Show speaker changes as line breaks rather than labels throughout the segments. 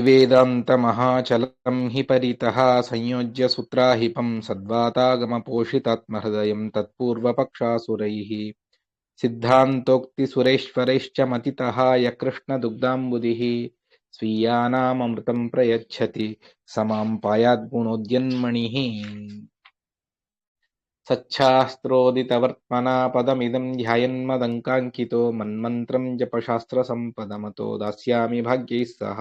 वेदान्तमहाचलं हि परितः संयोज्य सूत्राहिपं सद्वातागमपोषितात्महृदयं तत्पूर्वपक्षासुरैः सिद्धान्तोक्तिसुरेश्वरैश्च मतितः यः कृष्णदुग्धाम्बुधिः स्वीयानाममृतं प्रयच्छति स मां पायाद्गुणोद्यन्मणिः सच्छास्त्रोदितवर्त्मना पदमिदं ध्यायन्मदङ्काङ्कितो मन्मन्त्रं जपशास्त्रसम्पदमतो दास्यामि भाग्यैः सह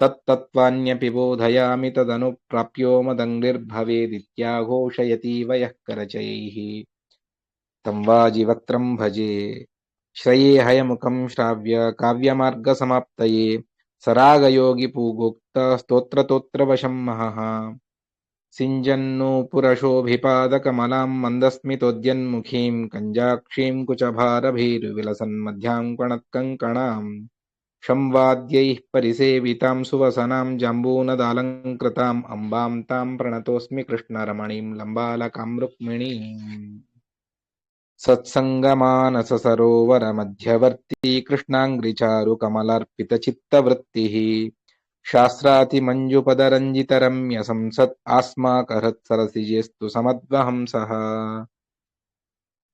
तत्तत्त्वान्यपि बोधयामि तदनुप्राप्यो मदङ्घ्रिर्भवेदित्याघोषयतीव यः करचयैः तं वाजिवक्त्रं भजे श्रये हयमुखं श्राव्य काव्यमार्गसमाप्तये सरागयोगिपूगोक्तस्तोत्रतोत्रवशं महः सिञ्जन्नूपुरशोभिपादकमलां मन्दस्मितोद्यन्मुखीं कञ्जाक्षीं कुचभारभीर्विलसन्मध्यां कणत्कङ्कणाम् संवाद्यैः परिसेवितां सुवसनां जाम्बूनदालङ्कृताम् अम्बां तां प्रणतोऽस्मि कृष्णरमणीं लम्बालकां रुक्मिणीम् सत्सङ्गमानससरोवरमध्यवर्ती कृष्णाङ्घ्रिचारुकमलार्पितचित्तवृत्तिः शास्त्रातिमञ्जुपदरञ्जितरम्यसंसत् आस्माकहृत्सरसिजेस्तु समद्वहंसः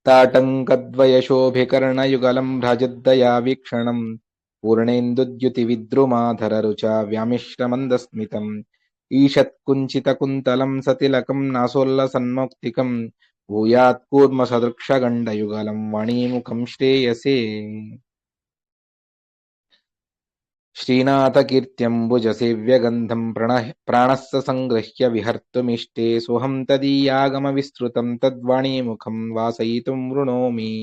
ताटङ्कद्वयशोभिकर्णयुगलं भ्राजद्दया वीक्षणम् पूर्णेन्दुद्युतिविद्रुमाधररुचा व्यामिश्रमन्दस्मितम् ईषत्कुञ्चितकुन्तलं सतिलकं नासोल्लसन्मौक्तिकम् भूयात्कूर्मसदृक्षगण्डयुगलं वाणीमुखं श्रेयसे श्रीनाथकीर्त्यम्बुजसेव्यगन्धं प्राणस्य सङ्गृह्य विहर्तुमीष्टे सोऽहं तदीयागमविस्तृतं तद्वाणीमुखं वासयितुं वृणोमि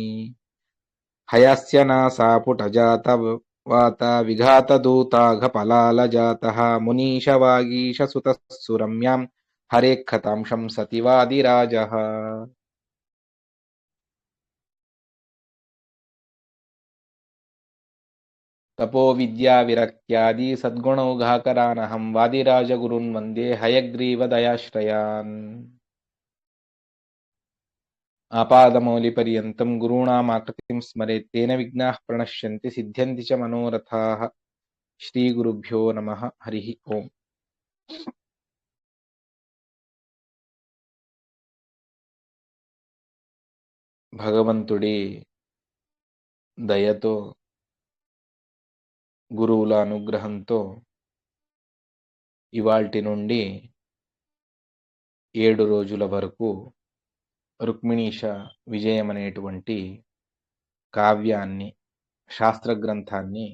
हयस्य नासा पुटजातवाता विघातदूताघपलालजातः मुनीशवागीशसुतः सुरम्यां हरेः शंसति वादिराजः तपोविद्याविरक्त्यादि सद्गुणौघाकरानहं वादिराजगुरून् वन्दे हयग्रीवदयाश्रयान् आपादमौलिपर्यन्तं गुरूणामाकृतिं स्मरेत् तेन विघ्नाः प्रणश्यन्ति सिद्ध्यन्ति च मनोरथाः श्रीगुरुभ्यो नमः हरिः ओम् భగవంతుడి దయతో గురువుల అనుగ్రహంతో ఇవాల్టి నుండి 7 రోజుల వరకు రుక్మిణీష విజయం అనేటువంటి కావ్యాన్ని శాస్త్ర గ్రంథాన్ని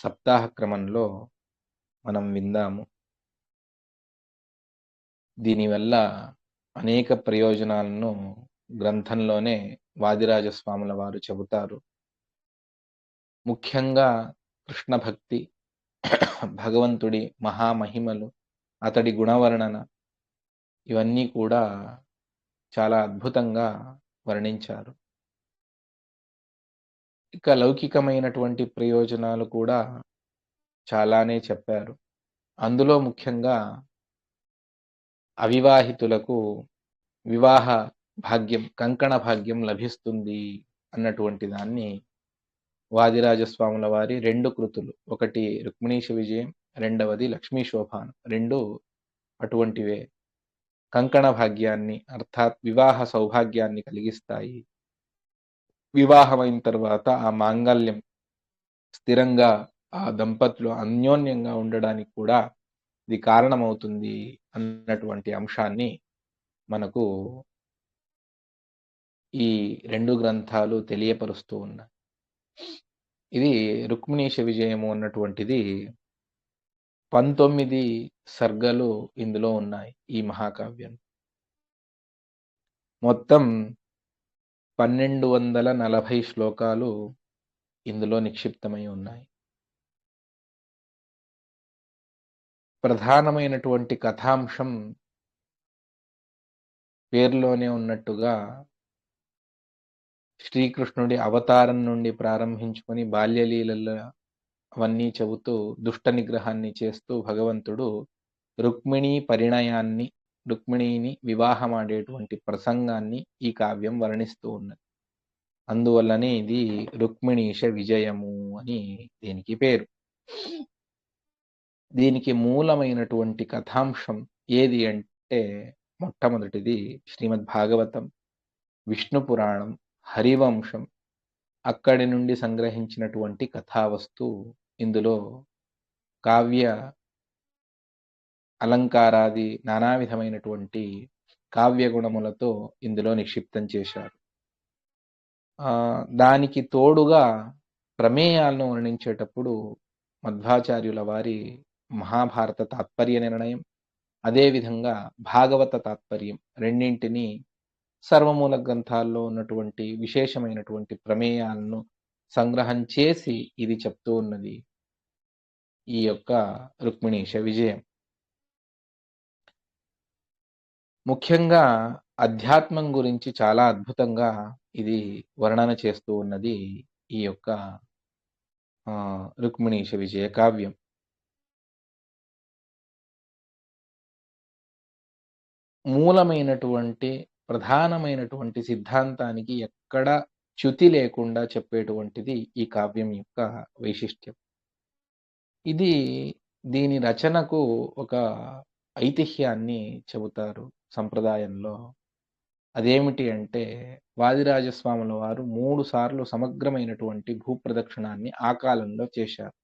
సప్తాహ క్రమంలో మనం విందాము. దీనివల్ల అనేక ప్రయోజనాలను గ్రంథంలోనే వాదిరాజస్వాముల వారు చెబుతారు. ముఖ్యంగా కృష్ణ భక్తి, భగవంతుడి మహామహిమలు, అతడి గుణవర్ణన ఇవన్నీ కూడా చాలా అద్భుతంగా వర్ణించారు. ఇక లౌకికమైనటువంటి ప్రయోజనాలు కూడా చాలానే చెప్పారు. అందులో ముఖ్యంగా అవివాహితులకు వివాహ భాగ్యం, కంకణ భాగ్యం లభిస్తుంది అన్నటువంటి దాన్ని వాదిరాజస్వాముల వారి 2 కృతులు, ఒకటి రుక్మిణీష విజయం, రెండవది లక్ష్మీ శోభానం, 2 అటువంటివే. కంకణ భాగ్యాన్ని అర్థాత్ వివాహ సౌభాగ్యాన్ని కలిగిస్తాయి. వివాహమైన తర్వాత ఆ మాంగళ్యం స్థిరంగా ఆ దంపతులు అన్యోన్యంగా ఉండడానికి కూడా ఇది కారణమవుతుంది అన్నటువంటి అంశాన్ని మనకు ఈ 2 గ్రంథాలు తెలియపరుస్తూ ఉన్నాయి. ఇది రుక్మిణీష విజయము అన్నటువంటిది 19 సర్గలు ఇందులో ఉన్నాయి. ఈ మహాకావ్యం మొత్తం 1240 శ్లోకాలు ఇందులో నిక్షిప్తమై ఉన్నాయి. ప్రధానమైనటువంటి కథాంశం పేరులోనే ఉన్నట్టుగా శ్రీకృష్ణుడి అవతారం నుండి ప్రారంభించుకొని బాల్యలీలల్లో అవన్నీ చెబుతూ దుష్ట నిగ్రహాన్ని చేస్తూ భగవంతుడు రుక్మిణీ పరిణయాన్ని, రుక్మిణీని వివాహమాడేటువంటి ప్రసంగాన్ని ఈ కావ్యం వర్ణిస్తూ ఉన్నది. అందువల్లనే ఇది రుక్మిణీష విజయము అని దీనికి పేరు. దీనికి మూలమైనటువంటి కథాంశం ఏది అంటే మొట్టమొదటిది శ్రీమద్ భాగవతం, విష్ణు పురాణం, హరివంశం. అక్కడి నుండి సంగ్రహించినటువంటి కథావస్తువు ఇందులో కావ్య అలంకారాది నానా విధమైనటువంటి కావ్య గుణములతో ఇందులో నిక్షిప్తం చేశారు. దానికి తోడుగా ప్రమేయాలను వర్ణించేటప్పుడు మధ్వాచార్యుల వారి మహాభారత తాత్పర్య నిర్ణయం, అదేవిధంగా భాగవత తాత్పర్యం రెండింటినీ సర్వమూల గ్రంథాల్లో ఉన్నటువంటి విశేషమైనటువంటి ప్రమేయాలను సంగ్రహం చేసి ఇది చెప్తూ ఉన్నది ఈ యొక్క రుక్మిణీశ విజయం. ముఖ్యంగా అధ్యాత్మం గురించి చాలా అద్భుతంగా ఇది వర్ణన చేస్తూ ఉన్నది ఈ యొక్క రుక్మిణీశ విజయ కావ్యం. మూలమైనటువంటి ప్రధానమైనటువంటి సిద్ధాంతానికి ఎక్కడ చ్యుతి లేకుండా చెప్పేటువంటిది ఈ కావ్యం యొక్క వైశిష్ట్యం. ఇది దీని రచనకు ఒక ఐతిహ్యాన్ని చెబుతారు సంప్రదాయంలో. అదేమిటి అంటే వాదిరాజస్వాముల వారు 3 సార్లు సమగ్రమైనటువంటి భూప్రదక్షిణాన్ని ఆ కాలంలో చేశారు.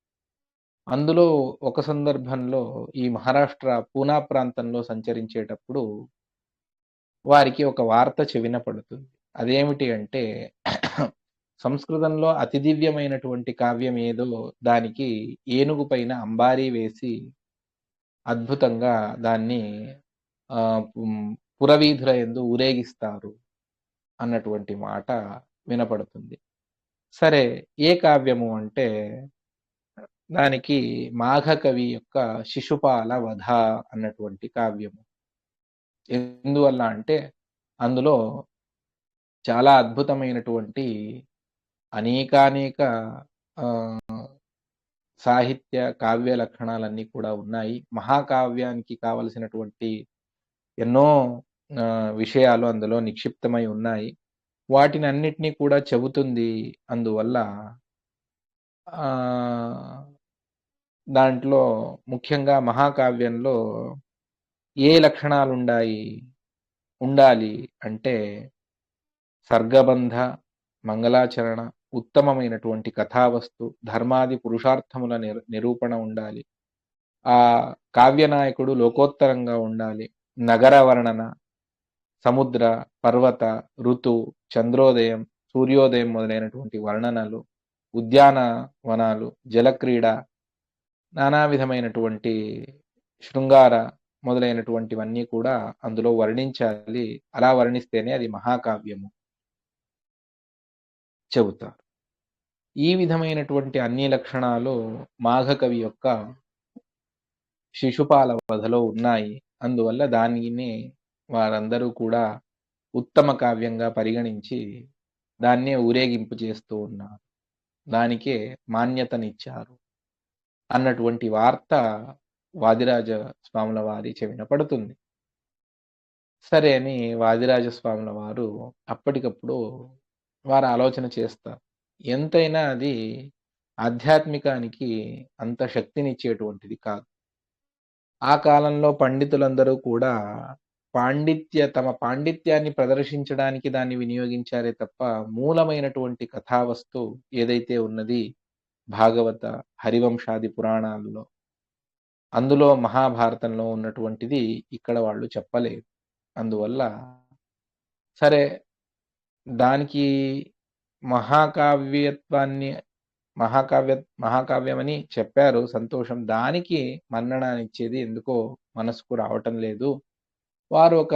అందులో ఒక సందర్భంలో ఈ మహారాష్ట్ర పూనా ప్రాంతంలో సంచరించేటప్పుడు వారికి ఒక వార్త చెవిన పడుతుంది. అదేమిటి అంటే సంస్కృతంలో అతి దివ్యమైనటువంటి కావ్యం ఏదో దానికి ఏనుగు పైన అంబారీ వేసి అద్భుతంగా దాన్ని పురవీధుల యందు ఊరేగిస్తారు అన్నటువంటి మాట వినపడుతుంది. సరే, ఏ కావ్యము అంటే దానికి మాఘకవి యొక్క శిశుపాల వధ అన్నటువంటి కావ్యము. ఎందువల్ల అంటే అందులో చాలా అద్భుతమైనటువంటి అనేకానేక సాహిత్య కావ్య లక్షణాలన్నీ కూడా ఉన్నాయి. మహాకావ్యానికి కావలసినటువంటి ఎన్నో విషయాలు అందులో నిక్షిప్తమై ఉన్నాయి. వాటిని అన్నిటినీ కూడా చెబుతుంది. అందువల్ల దాంట్లో ముఖ్యంగా మహాకావ్యంలో ఏ లక్షణాలు ఉండాలి అంటే సర్గబంధ, మంగళాచరణ, ఉత్తమమైనటువంటి కథావస్తు, ధర్మాది పురుషార్థముల నిరూపణ ఉండాలి. ఆ కావ్యనాయకుడు లోకోత్తరంగా ఉండాలి. నగర వర్ణన, సముద్ర, పర్వత, ఋతు, చంద్రోదయం, సూర్యోదయం మొదలైనటువంటి వర్ణనలు, ఉద్యానవనాలు, జలక్రీడ, నానా విధమైనటువంటి శృంగార మొదలైనటువంటివన్నీ కూడా అందులో వర్ణించాలి. అలా వర్ణిస్తేనే అది మహాకావ్యము చెబుతారు. ఈ విధమైనటువంటి అన్ని లక్షణాలు మాఘకవి యొక్క శిశుపాల వధలో ఉన్నాయి. అందువల్ల దానిని వారందరూ కూడా ఉత్తమ కావ్యంగా పరిగణించి దాన్నే ఊరేగింపు చేస్తూ ఉన్నారు. దానికే మాన్యతనిచ్చారు అన్నటువంటి వార్త వాదిరాజ స్వాముల వారి చెవిన పడుతుంది. సరే అని వాదిరాజ స్వాముల వారు అప్పటికప్పుడు వారు ఆలోచన చేస్తారు. ఎంతైనా అది ఆధ్యాత్మికానికి అంత శక్తినిచ్చేటువంటిది కాదు. ఆ కాలంలో పండితులందరూ కూడా తమ పాండిత్యాన్ని ప్రదర్శించడానికి దాన్ని వినియోగించారే తప్ప మూలమైనటువంటి కథావస్తు ఏదైతే ఉన్నది భాగవత, హరివంశాది పురాణాల్లో, అందులో మహాభారతంలో ఉన్నటువంటిది ఇక్కడ వాళ్ళు చెప్పలేదు. అందువల్ల సరే, దానికి మహాకావ్యమని చెప్పారు, సంతోషం. దానికి మన్ననానిచ్చేది ఎందుకో మనసుకు రావటం లేదు. వారు ఒక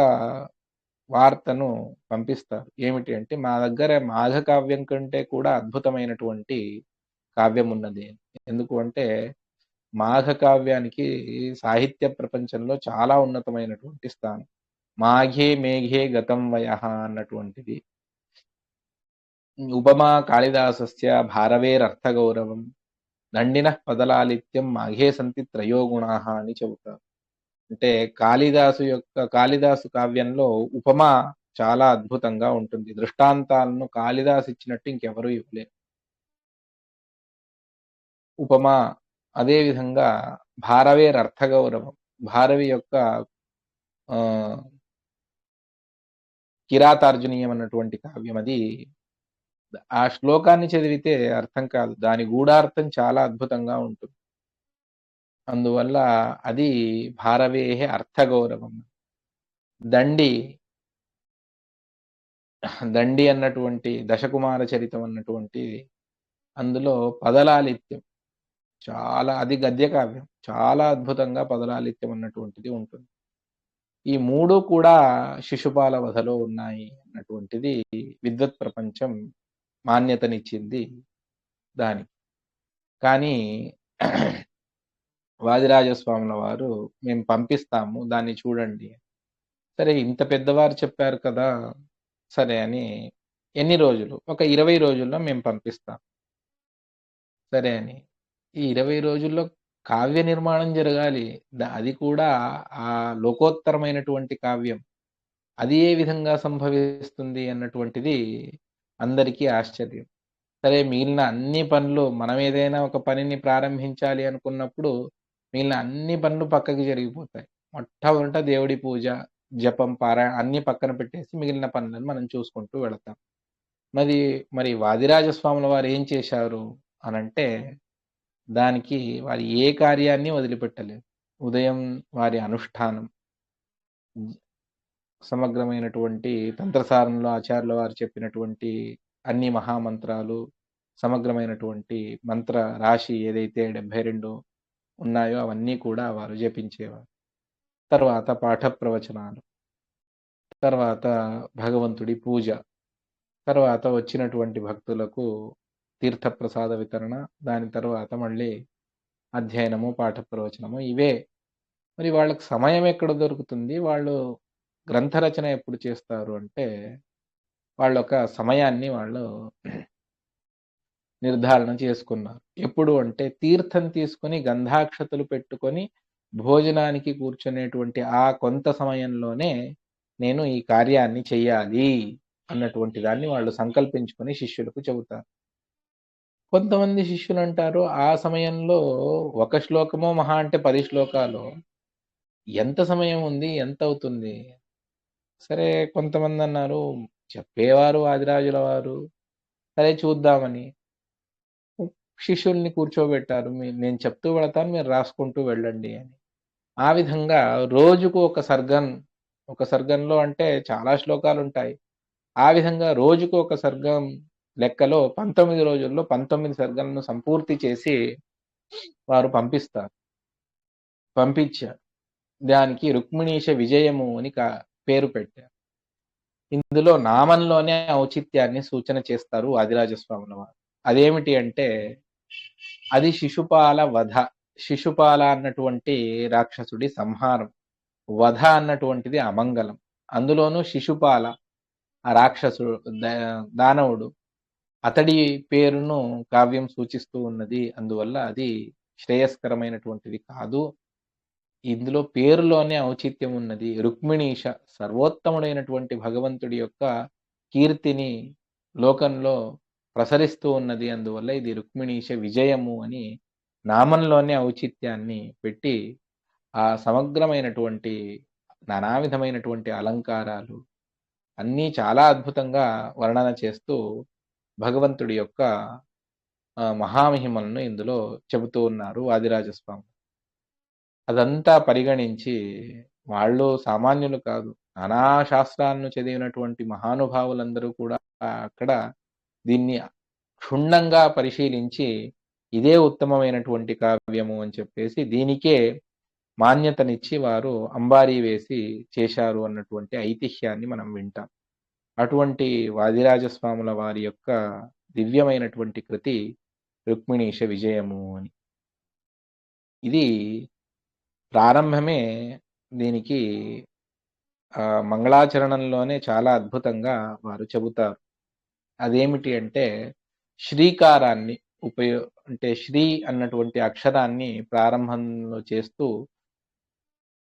వార్తను పంపిస్తారు. ఏమిటి అంటే, మా దగ్గర మాఘకావ్యం కంటే కూడా అద్భుతమైనటువంటి కావ్యం ఉన్నది. ఎందుకు అంటే మాఘకావ్యానికి సాహిత్య ప్రపంచంలో చాలా ఉన్నతమైనటువంటి స్థానం. మాఘే మేఘే గతం వయః అన్నటువంటిది. ఉపమా కాళిదాసస్య భారవేరర్థగౌరవం దండినః పదలాలిత్యం మాఘే సంతి త్రయోగుణాః అని చెబుతారు. అంటే కాళిదాసు కావ్యంలో ఉపమా చాలా అద్భుతంగా ఉంటుంది. దృష్టాంతాలను కాళిదాసు ఇచ్చినట్టు ఇంకెవరూ ఇవ్వలేరు. ఉపమా అదేవిధంగా భారవేర్ అర్థగౌరవం. భారవి యొక్క కిరాతార్జునీయం అన్నటువంటి కావ్యం అది. ఆ శ్లోకాన్ని చదివితే అర్థం కాదు. దాని గూఢార్థం చాలా అద్భుతంగా ఉంటుంది. అందువల్ల అది భారవేహే అర్థగౌరవం. దండి దండి అన్నటువంటి దశకుమార చరితం అన్నటువంటి అందులో పదలాలిత్యం చాలా, అది గద్య కావ్యం. చాలా అద్భుతంగా పదలాలిత్యం అన్నటువంటిది ఉంటుంది. ఈ 3 కూడా శిశుపాల వధలో ఉన్నాయి అన్నటువంటిది విద్వత్ ప్రపంచం మాన్యతనిచ్చింది దానికి. కానీ వాదిరాజస్వాముల వారు మేము పంపిస్తాము దాన్ని చూడండి. సరే ఇంత పెద్దవారు చెప్పారు కదా! సరే అని ఎన్ని రోజులు? ఒక 20 రోజుల్లో మేము పంపిస్తాం. సరే అని. ఈ 20 రోజుల్లో కావ్య నిర్మాణం జరగాలి. అది కూడా ఆ లోకోత్తరమైనటువంటి కావ్యం. అది ఏ విధంగా సంభవిస్తుంది అన్నటువంటిది అందరికీ ఆశ్చర్యం. సరే మిగిలిన అన్ని పనులు మనం ఏదైనా ఒక పనిని ప్రారంభించాలి అనుకున్నప్పుడు మిగిలిన అన్ని పనులు పక్కకి జరిగిపోతాయి. మొట్టమొదట దేవుడి పూజ, జపం, అన్నీ పక్కన పెట్టేసి మిగిలిన పనులను మనం చూసుకుంటూ వెళతాం. మరి వాదిరాజస్వాముల వారు ఏం చేశారు అనంటే, దానికి వారు ఏ కార్యాన్ని వదిలిపెట్టలేదు. ఉదయం వారి అనుష్ఠానం, సమగ్రమైనటువంటి తంత్రసారంలో ఆచార్యుల వారు చెప్పినటువంటి అన్ని మహామంత్రాలు, సమగ్రమైనటువంటి మంత్ర రాశి ఏదైతే 72 ఉన్నాయో అవన్నీ కూడా వారు జపించేవారు. తర్వాత పాఠ ప్రవచనాలు, తర్వాత భగవంతుడి పూజ, తర్వాత వచ్చినటువంటి భక్తులకు తీర్థప్రసాద వితరణ, దాని తర్వాత మళ్ళీ అధ్యయనము, పాఠ ప్రవచనము ఇవే. మరి వాళ్ళకి సమయం ఎక్కడ దొరుకుతుంది? వాళ్ళు గ్రంథ రచన ఎప్పుడు చేస్తారు అంటే, వాళ్ళొక సమయాన్ని వాళ్ళు నిర్ధారణ చేసుకున్నారు. ఎప్పుడు అంటే తీర్థం తీసుకొని గంధాక్షతలు పెట్టుకొని భోజనానికి కూర్చునేటువంటి ఆ కొంత సమయంలోనే నేను ఈ కార్యాన్ని చెయ్యాలి అన్నటువంటి దాన్ని వాళ్ళు సంకల్పించుకొని శిష్యులకు చెబుతారు. కొంతమంది శిష్యులు అంటారు ఆ సమయంలో ఒక శ్లోకమో మహా అంటే 10 శ్లోకాలు ఎంత సమయం ఉంది? ఎంత అవుతుంది? సరే కొంతమంది అన్నారు చెప్పేవారు ఆదిరాజుల వారు. సరే చూద్దామని శిష్యుల్ని కూర్చోబెట్టారు. నేను చెప్తూ వెళతాను మీరు రాసుకుంటూ వెళ్ళండి అని. ఆ విధంగా రోజుకు ఒక సర్గంలో అంటే చాలా శ్లోకాలుంటాయి. ఆ విధంగా రోజుకు ఒక సర్గం లెక్కలో 19 రోజుల్లో 19 సర్గలను సంపూర్తి చేసి వారు పంపిస్తారు. పంపించారు. దానికి రుక్మిణీశ విజయము అని పేరు పెట్టారు. ఇందులో నామంలోనే ఔచిత్యాన్ని సూచన చేస్తారు ఆదిరాజస్వాముల వారు. అదేమిటి అంటే అది శిశుపాల వధ. శిశుపాల అన్నటువంటి రాక్షసుడి సంహారం. వధ అన్నటువంటిది అమంగళం. అందులోనూ శిశుపాల ఆ రాక్షసుడు దానవుడు అతడి పేరును కావ్యం సూచిస్తూ ఉన్నది. అందువల్ల అది శ్రేయస్కరమైనటువంటిది కాదు. ఇందులో పేరులోనే ఔచిత్యం ఉన్నది. రుక్మిణీశ సర్వోత్తముడైనటువంటి భగవంతుడి యొక్క కీర్తిని లోకంలో ప్రసరిస్తూ ఉన్నది. అందువల్ల ఇది రుక్మిణీశ విజయము అని నామంలోనే ఔచిత్యాన్ని పెట్టి ఆ సమగ్రమైనటువంటి నానా విధమైనటువంటి అలంకారాలు అన్నీ చాలా అద్భుతంగా వర్ణన చేస్తూ భగవంతుడి యొక్క మహామహిమలను ఇందులో చెబుతూ ఉన్నారు వాదిరాజస్వామి. అదంతా పరిగణించి వాళ్ళు సామాన్యులు కాదు. నానా శాస్త్రాలను చదివినటువంటి మహానుభావులందరూ కూడా అక్కడ దీన్ని క్షుణ్ణంగా పరిశీలించి ఇదే ఉత్తమమైనటువంటి కావ్యము అని చెప్పేసి దీనికే మాన్యతనిచ్చి వారు అంబారీ వేసి చేశారు అన్నటువంటి ఐతిహ్యాన్ని మనం వింటాం. అటువంటి వాదిరాజస్వాముల వారి యొక్క దివ్యమైనటువంటి కృతి రుక్మిణీశ విజయము అని. ఇది ప్రారంభమే దీనికి మంగళాచరణంలోనే చాలా అద్భుతంగా వారు చెబుతారు. అదేమిటి అంటే శ్రీకారాన్ని అంటే శ్రీ అన్నటువంటి అక్షరాన్ని ప్రారంభంలో చేస్తూ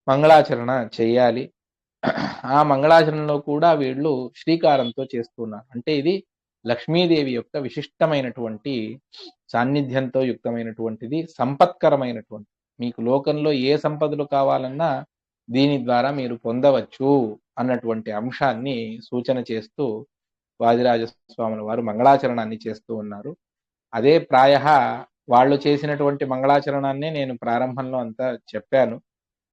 మంగళాచరణ చేయాలి. ఆ మంగళాచరణలో కూడా వీళ్ళు శ్రీకారంతో చేస్తున్నారు. అంటే ఇది లక్ష్మీదేవి యొక్క విశిష్టమైనటువంటి సాన్నిధ్యంతో యుక్తమైనటువంటిది, సంపత్కరమైనటువంటి మీకు లోకంలో ఏ సంపదలు కావాలన్నా దీని ద్వారా మీరు పొందవచ్చు అన్నటువంటి అంశాన్ని సూచన చేస్తూ వాదిరాజస్వాముల వారు మంగళాచరణాన్ని చేస్తూ ఉన్నారు. అదే ప్రాయః వాళ్ళు చేసినటువంటి మంగళాచరణాన్నే నేను ప్రారంభంలో అంతా చెప్పాను.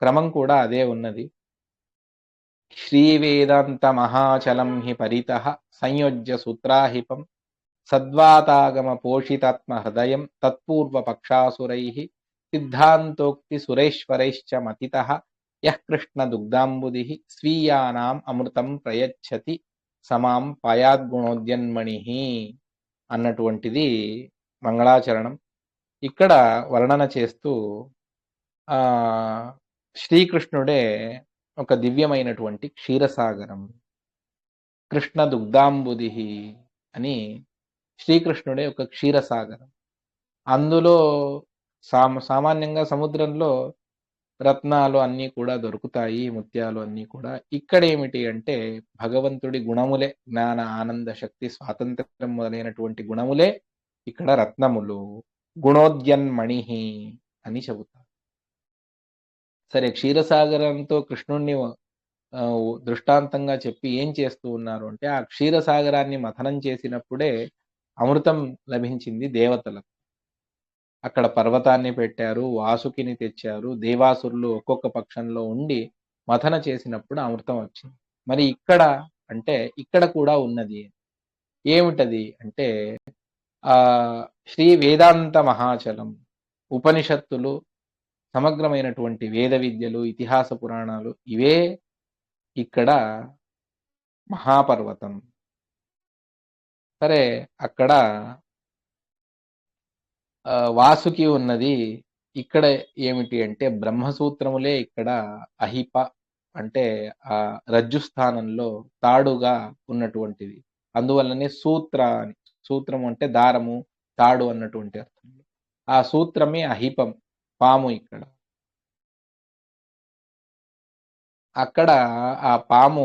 క్రమం కూడా అదే ఉన్నది. శ్రీవేదాంత మహాచలం హి పరితః సంయోజ్య సూత్రాహిపం సద్వాతాగమ పోషితాత్మ హృదయం తత్పూర్వ పక్షాసురైః సిద్ధాంతోక్తి సురేశ్వరైశ్చ మతితః యః కృష్ణ దుగ్ధాంబుదిః స్వీయానాం అమృతం ప్రయచ్చతి సమాం పాయాద్గుణోద్యన్మణిః అన్నటువంటిది మంగళాచరణం. ఇక్కడ వర్ణన చేస్తూ శ్రీకృష్ణుడే ఒక దివ్యమైనటువంటి క్షీరసాగరం, కృష్ణ దుగ్ధాంబుది అని శ్రీకృష్ణుడే ఒక క్షీరసాగరం. అందులో సామాన్యంగా సముద్రంలో రత్నాలు అన్నీ కూడా దొరుకుతాయి, ముత్యాలు అన్నీ కూడా. ఇక్కడ ఏమిటి అంటే భగవంతుడి గుణములే, జ్ఞాన ఆనంద శక్తి స్వాతంత్ర్యం మొదలైనటువంటి గుణములే ఇక్కడ రత్నములు. గుణోద్యన్మణి అని చెబుతారు. సరే, క్షీరసాగరంతో కృష్ణుణ్ణి దృష్టాంతంగా చెప్పి ఏం చేస్తూ ఉన్నారు అంటే, ఆ క్షీరసాగరాన్ని మథనం చేసినప్పుడే అమృతం లభించింది దేవతలకు. అక్కడ పర్వతాన్ని పెట్టారు, వాసుకిని తెచ్చారు, దేవాసురులు ఒక్కొక్క పక్షంలో ఉండి మథన చేసినప్పుడు అమృతం వచ్చింది. మరి ఇక్కడ అంటే ఇక్కడ కూడా ఉన్నది ఏమిటది అంటే శ్రీ వేదాంత మహాచలం, ఉపనిషత్తులు, సమగ్రమైనటువంటి వేద విద్యలు, ఇతిహాస పురాణాలు, ఇవే ఇక్కడ మహాపర్వతం. సరే, అక్కడ వాసుకి ఉన్నది. ఇక్కడ ఏమిటి అంటే బ్రహ్మసూత్రములే ఇక్కడ అహిప అంటే ఆ రజ్జు స్థానంలో తాడుగా ఉన్నటువంటిది. అందువల్లనే సూత్ర అని, సూత్రము అంటే దారము, తాడు అన్నటువంటి అర్థం. ఆ సూత్రమే అహిపం, పాము. ఇక్కడ అక్కడ ఆ పాము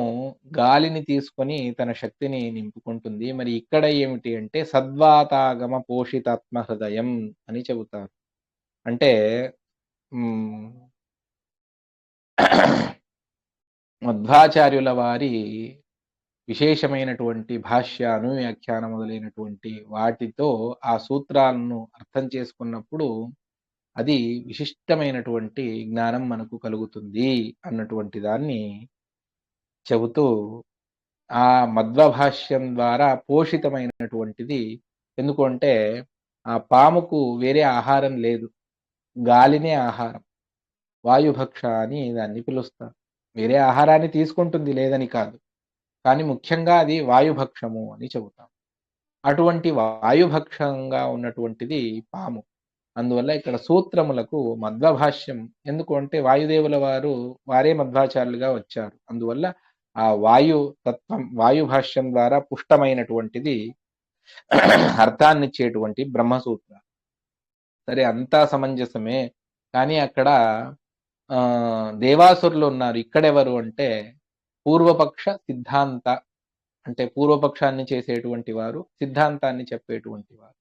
గాలిని తీసుకొని తన శక్తిని నింపుకుంటుంది. మరి ఇక్కడ ఏమిటి అంటే సద్వాతాగమ పోషితాత్మ హృదయం అని చెబుతారు. అంటే మధ్వాచార్యుల వారి విశేషమైనటువంటి భాష్య, అనువ్యాఖ్యాన మొదలైనటువంటి వాటితో ఆ సూత్రాలను అర్థం చేసుకున్నప్పుడు అది విశిష్టమైనటువంటి జ్ఞానం మనకు కలుగుతుంది అన్నటువంటి దాన్ని చెబుతూ, ఆ మధ్వభాష్యం ద్వారా పోషితమైనటువంటిది. ఎందుకంటే ఆ పాముకు వేరే ఆహారం లేదు, గాలినే ఆహారం. వాయుభక్ష అని దాన్ని పిలుస్తారు. వేరే ఆహారాన్ని తీసుకుంటుంది, లేదని కాదు, కానీ ముఖ్యంగా అది వాయుభక్షము అని చెబుతాం. అటువంటి వాయుభక్షంగా ఉన్నటువంటిది పాము. అందువల్ల ఇక్కడ సూత్రములకు మధ్వభాష్యం. ఎందుకు అంటే వాయుదేవుల వారే మధ్వాచార్యులుగా వచ్చారు. అందువల్ల ఆ వాయు తత్వం, వాయుభాష్యం ద్వారా పుష్టమైనటువంటిది అర్థాన్నిచ్చేటువంటి బ్రహ్మసూత్ర. సరే, అంతా సమంజసమే. కానీ అక్కడ దేవాసురులు ఉన్నారు. ఇక్కడెవరు అంటే పూర్వపక్ష సిద్ధాంత, అంటే పూర్వపక్షాన్ని చేసేటువంటి వారు, సిద్ధాంతాన్ని చెప్పేటువంటి వారు.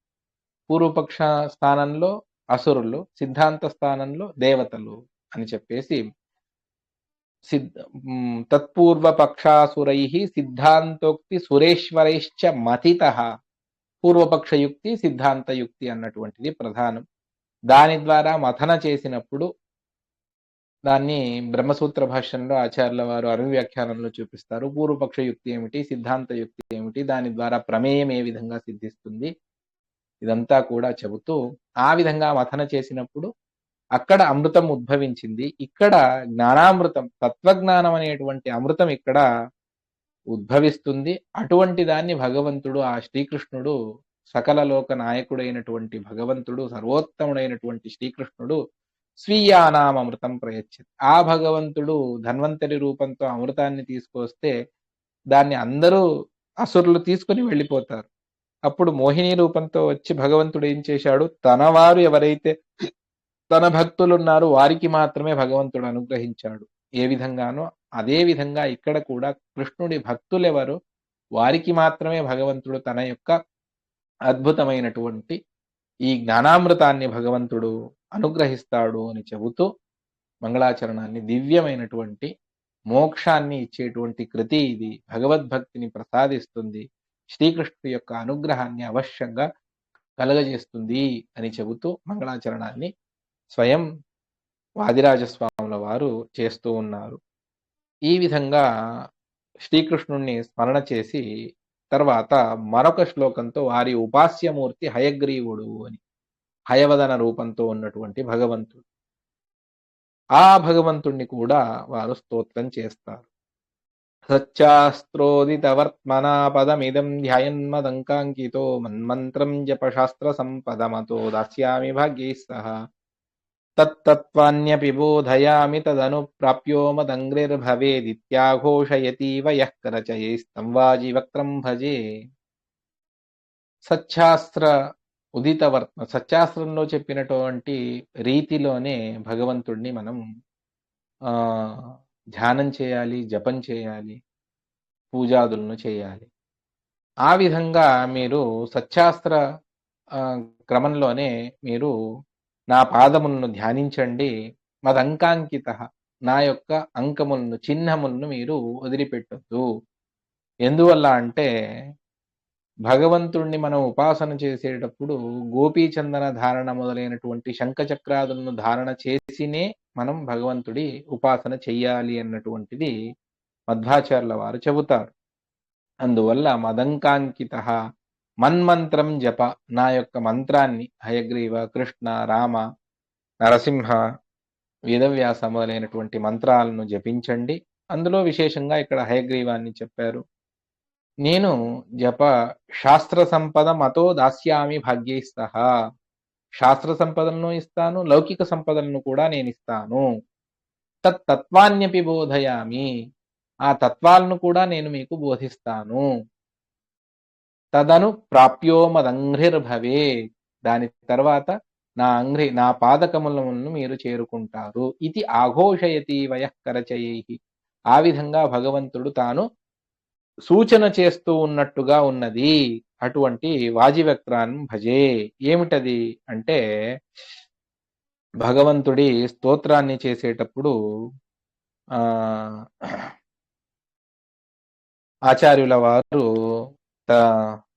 పూర్వపక్ష స్థానంలో అసురులు, సిద్ధాంత స్థానంలో దేవతలు అని చెప్పేసి తత్పూర్వ పక్షాసురై సిద్ధాంతోక్తి సురేశ్వరైశ్చ మతితః. పూర్వపక్షయుక్తి, సిద్ధాంతయుక్తి అన్నటువంటిది ప్రధానం. దాని ద్వారా మథన చేసినప్పుడు దాన్ని బ్రహ్మసూత్ర భాష్యంలో ఆచార్యుల వారు అనువ్యాఖ్యానంలో చూపిస్తారు. పూర్వపక్ష యుక్తి ఏమిటి, సిద్ధాంత యుక్తి ఏమిటి, దాని ద్వారా ప్రమేయం ఏ విధంగా సిద్ధిస్తుంది, ఇదంతా కూడా చెబుతూ ఆ విధంగా మథన చేసినప్పుడు అక్కడ అమృతం ఉద్భవించింది. ఇక్కడ జ్ఞానామృతం, తత్వజ్ఞానం అనేటువంటి అమృతం ఇక్కడ ఉద్భవిస్తుంది. అటువంటి దాన్ని భగవంతుడు, ఆ శ్రీకృష్ణుడు, సకల లోక నాయకుడైనటువంటి భగవంతుడు, సర్వోత్తముడైనటువంటి శ్రీకృష్ణుడు స్వీయానాం అమృతం ప్రయచ్చతి. ఆ భగవంతుడు ధన్వంతరి రూపంతో అమృతాన్ని తీసుకొస్తే దాన్ని అందరూ అసురులు తీసుకుని వెళ్ళిపోతారు. అప్పుడు మోహిని రూపంతో వచ్చి భగవంతుడు ఏం చేశాడు, తన వారు ఎవరైతే తన భక్తులు ఉన్నారో వారికి మాత్రమే భగవంతుడు అనుగ్రహించాడు. ఏ విధంగానో అదే విధంగా ఇక్కడ కూడా కృష్ణుడి భక్తులెవరు వారికి మాత్రమే భగవంతుడు తన యొక్క అద్భుతమైనటువంటి ఈ జ్ఞానామృతాన్ని భగవంతుడు అనుగ్రహిస్తాడు అని చెబుతూ మంగళాచరణాన్ని దివ్యమైనటువంటి మోక్షాన్ని ఇచ్చేటువంటి కృతి ఇది. భగవద్భక్తిని ప్రసాదిస్తుంది. శ్రీకృష్ణుడి యొక్క అనుగ్రహాన్ని అవశ్యంగా కలగజేస్తుంది అని చెబుతూ మంగళాచరణాన్ని స్వయం వాదిరాజస్వాముల వారు చేస్తూ ఉన్నారు. ఈ విధంగా శ్రీకృష్ణుణ్ణి స్మరణ చేసి తర్వాత మరొక శ్లోకంతో వారి ఉపాస్యమూర్తి హయగ్రీవుడు అని, హయవదన రూపంతో ఉన్నటువంటి భగవంతుడు, ఆ భగవంతుణ్ణి కూడా వారు స్తోత్రం చేస్తారు. సచ్చాస్త్రోదితవర్త్మనా పదమిదం ధ్యాయన్మదంకాంకితో మన్మంత్రం జపశాస్త్ర సంపదమతో దాస్యామి భాగ్యైః సహ తత్తత్వాన్యపి బోధయామి తదను ప్రాప్యో మదంగ్రిర్భవేదిత్యాఘోషయతీవ యః కరచయైస్తం వాజివక్త్రం భజే. సచ్చాస్త్ర ఉదితవర్త్మ, సచ్చాస్త్రంలో చెప్పినటువంటి రీతిలోనే భగవంతుడిని మనం ధ్యానం చేయాలి, జపం చేయాలి, పూజాదులను చేయాలి. ఆ విధంగా మీరు సచ్చాస్త్ర క్రమంలోనే మీరు నా పాదములను ధ్యానించండి, మదంకాంకిత, నా యొక్క అంకములను, చిహ్నములను మీరు వదిలిపెట్టొద్దు. ఎందువల్ల అంటే భగవంతుణ్ణి మనం ఉపాసన చేసేటప్పుడు గోపీచందన ధారణ మొదలైనటువంటి శంఖచక్రాదులను ధారణ చేసినే మనం భగవంతుడి ఉపాసన చెయ్యాలి అన్నటువంటిది మధ్వాచార్యుల వారు చెబుతారు. అందువల్ల మదంకాంకిత మన్మంత్రం జప, నా యొక్క మంత్రాన్ని హయగ్రీవ, కృష్ణ, రామ, నరసింహ, వేదవ్యాస మొదలైనటువంటి మంత్రాలను జపించండి. అందులో విశేషంగా ఇక్కడ హయగ్రీవాన్ని చెప్పారు. నేను జప శాస్త్ర సంపద మతో దాస్యామి భాగ్యైః సహ, శాస్త్ర సంపదలను ఇస్తాను, లౌకిక సంపదలను కూడా నేను ఇస్తాను. తత్వాన్యపి బోధయామి, ఆ తత్వాలను కూడా నేను మీకు బోధిస్తాను. తదను ప్రాప్యో మదంఘ్రిర్భవే, దాని తర్వాత నా పాదకములను మీరు చేరుకుంటారు. ఇది ఆఘోషయతి వయః కరచయైః, ఆ విధంగా భగవంతుడు తాను సూచన చేస్తూ ఉన్నట్టుగా ఉన్నది. అటువంటి వాజివక్త్రాన్ని భజే. ఏమిటది అంటే భగవంతుడి స్తోత్రాన్ని చేసేటప్పుడు ఆచార్యుల వారు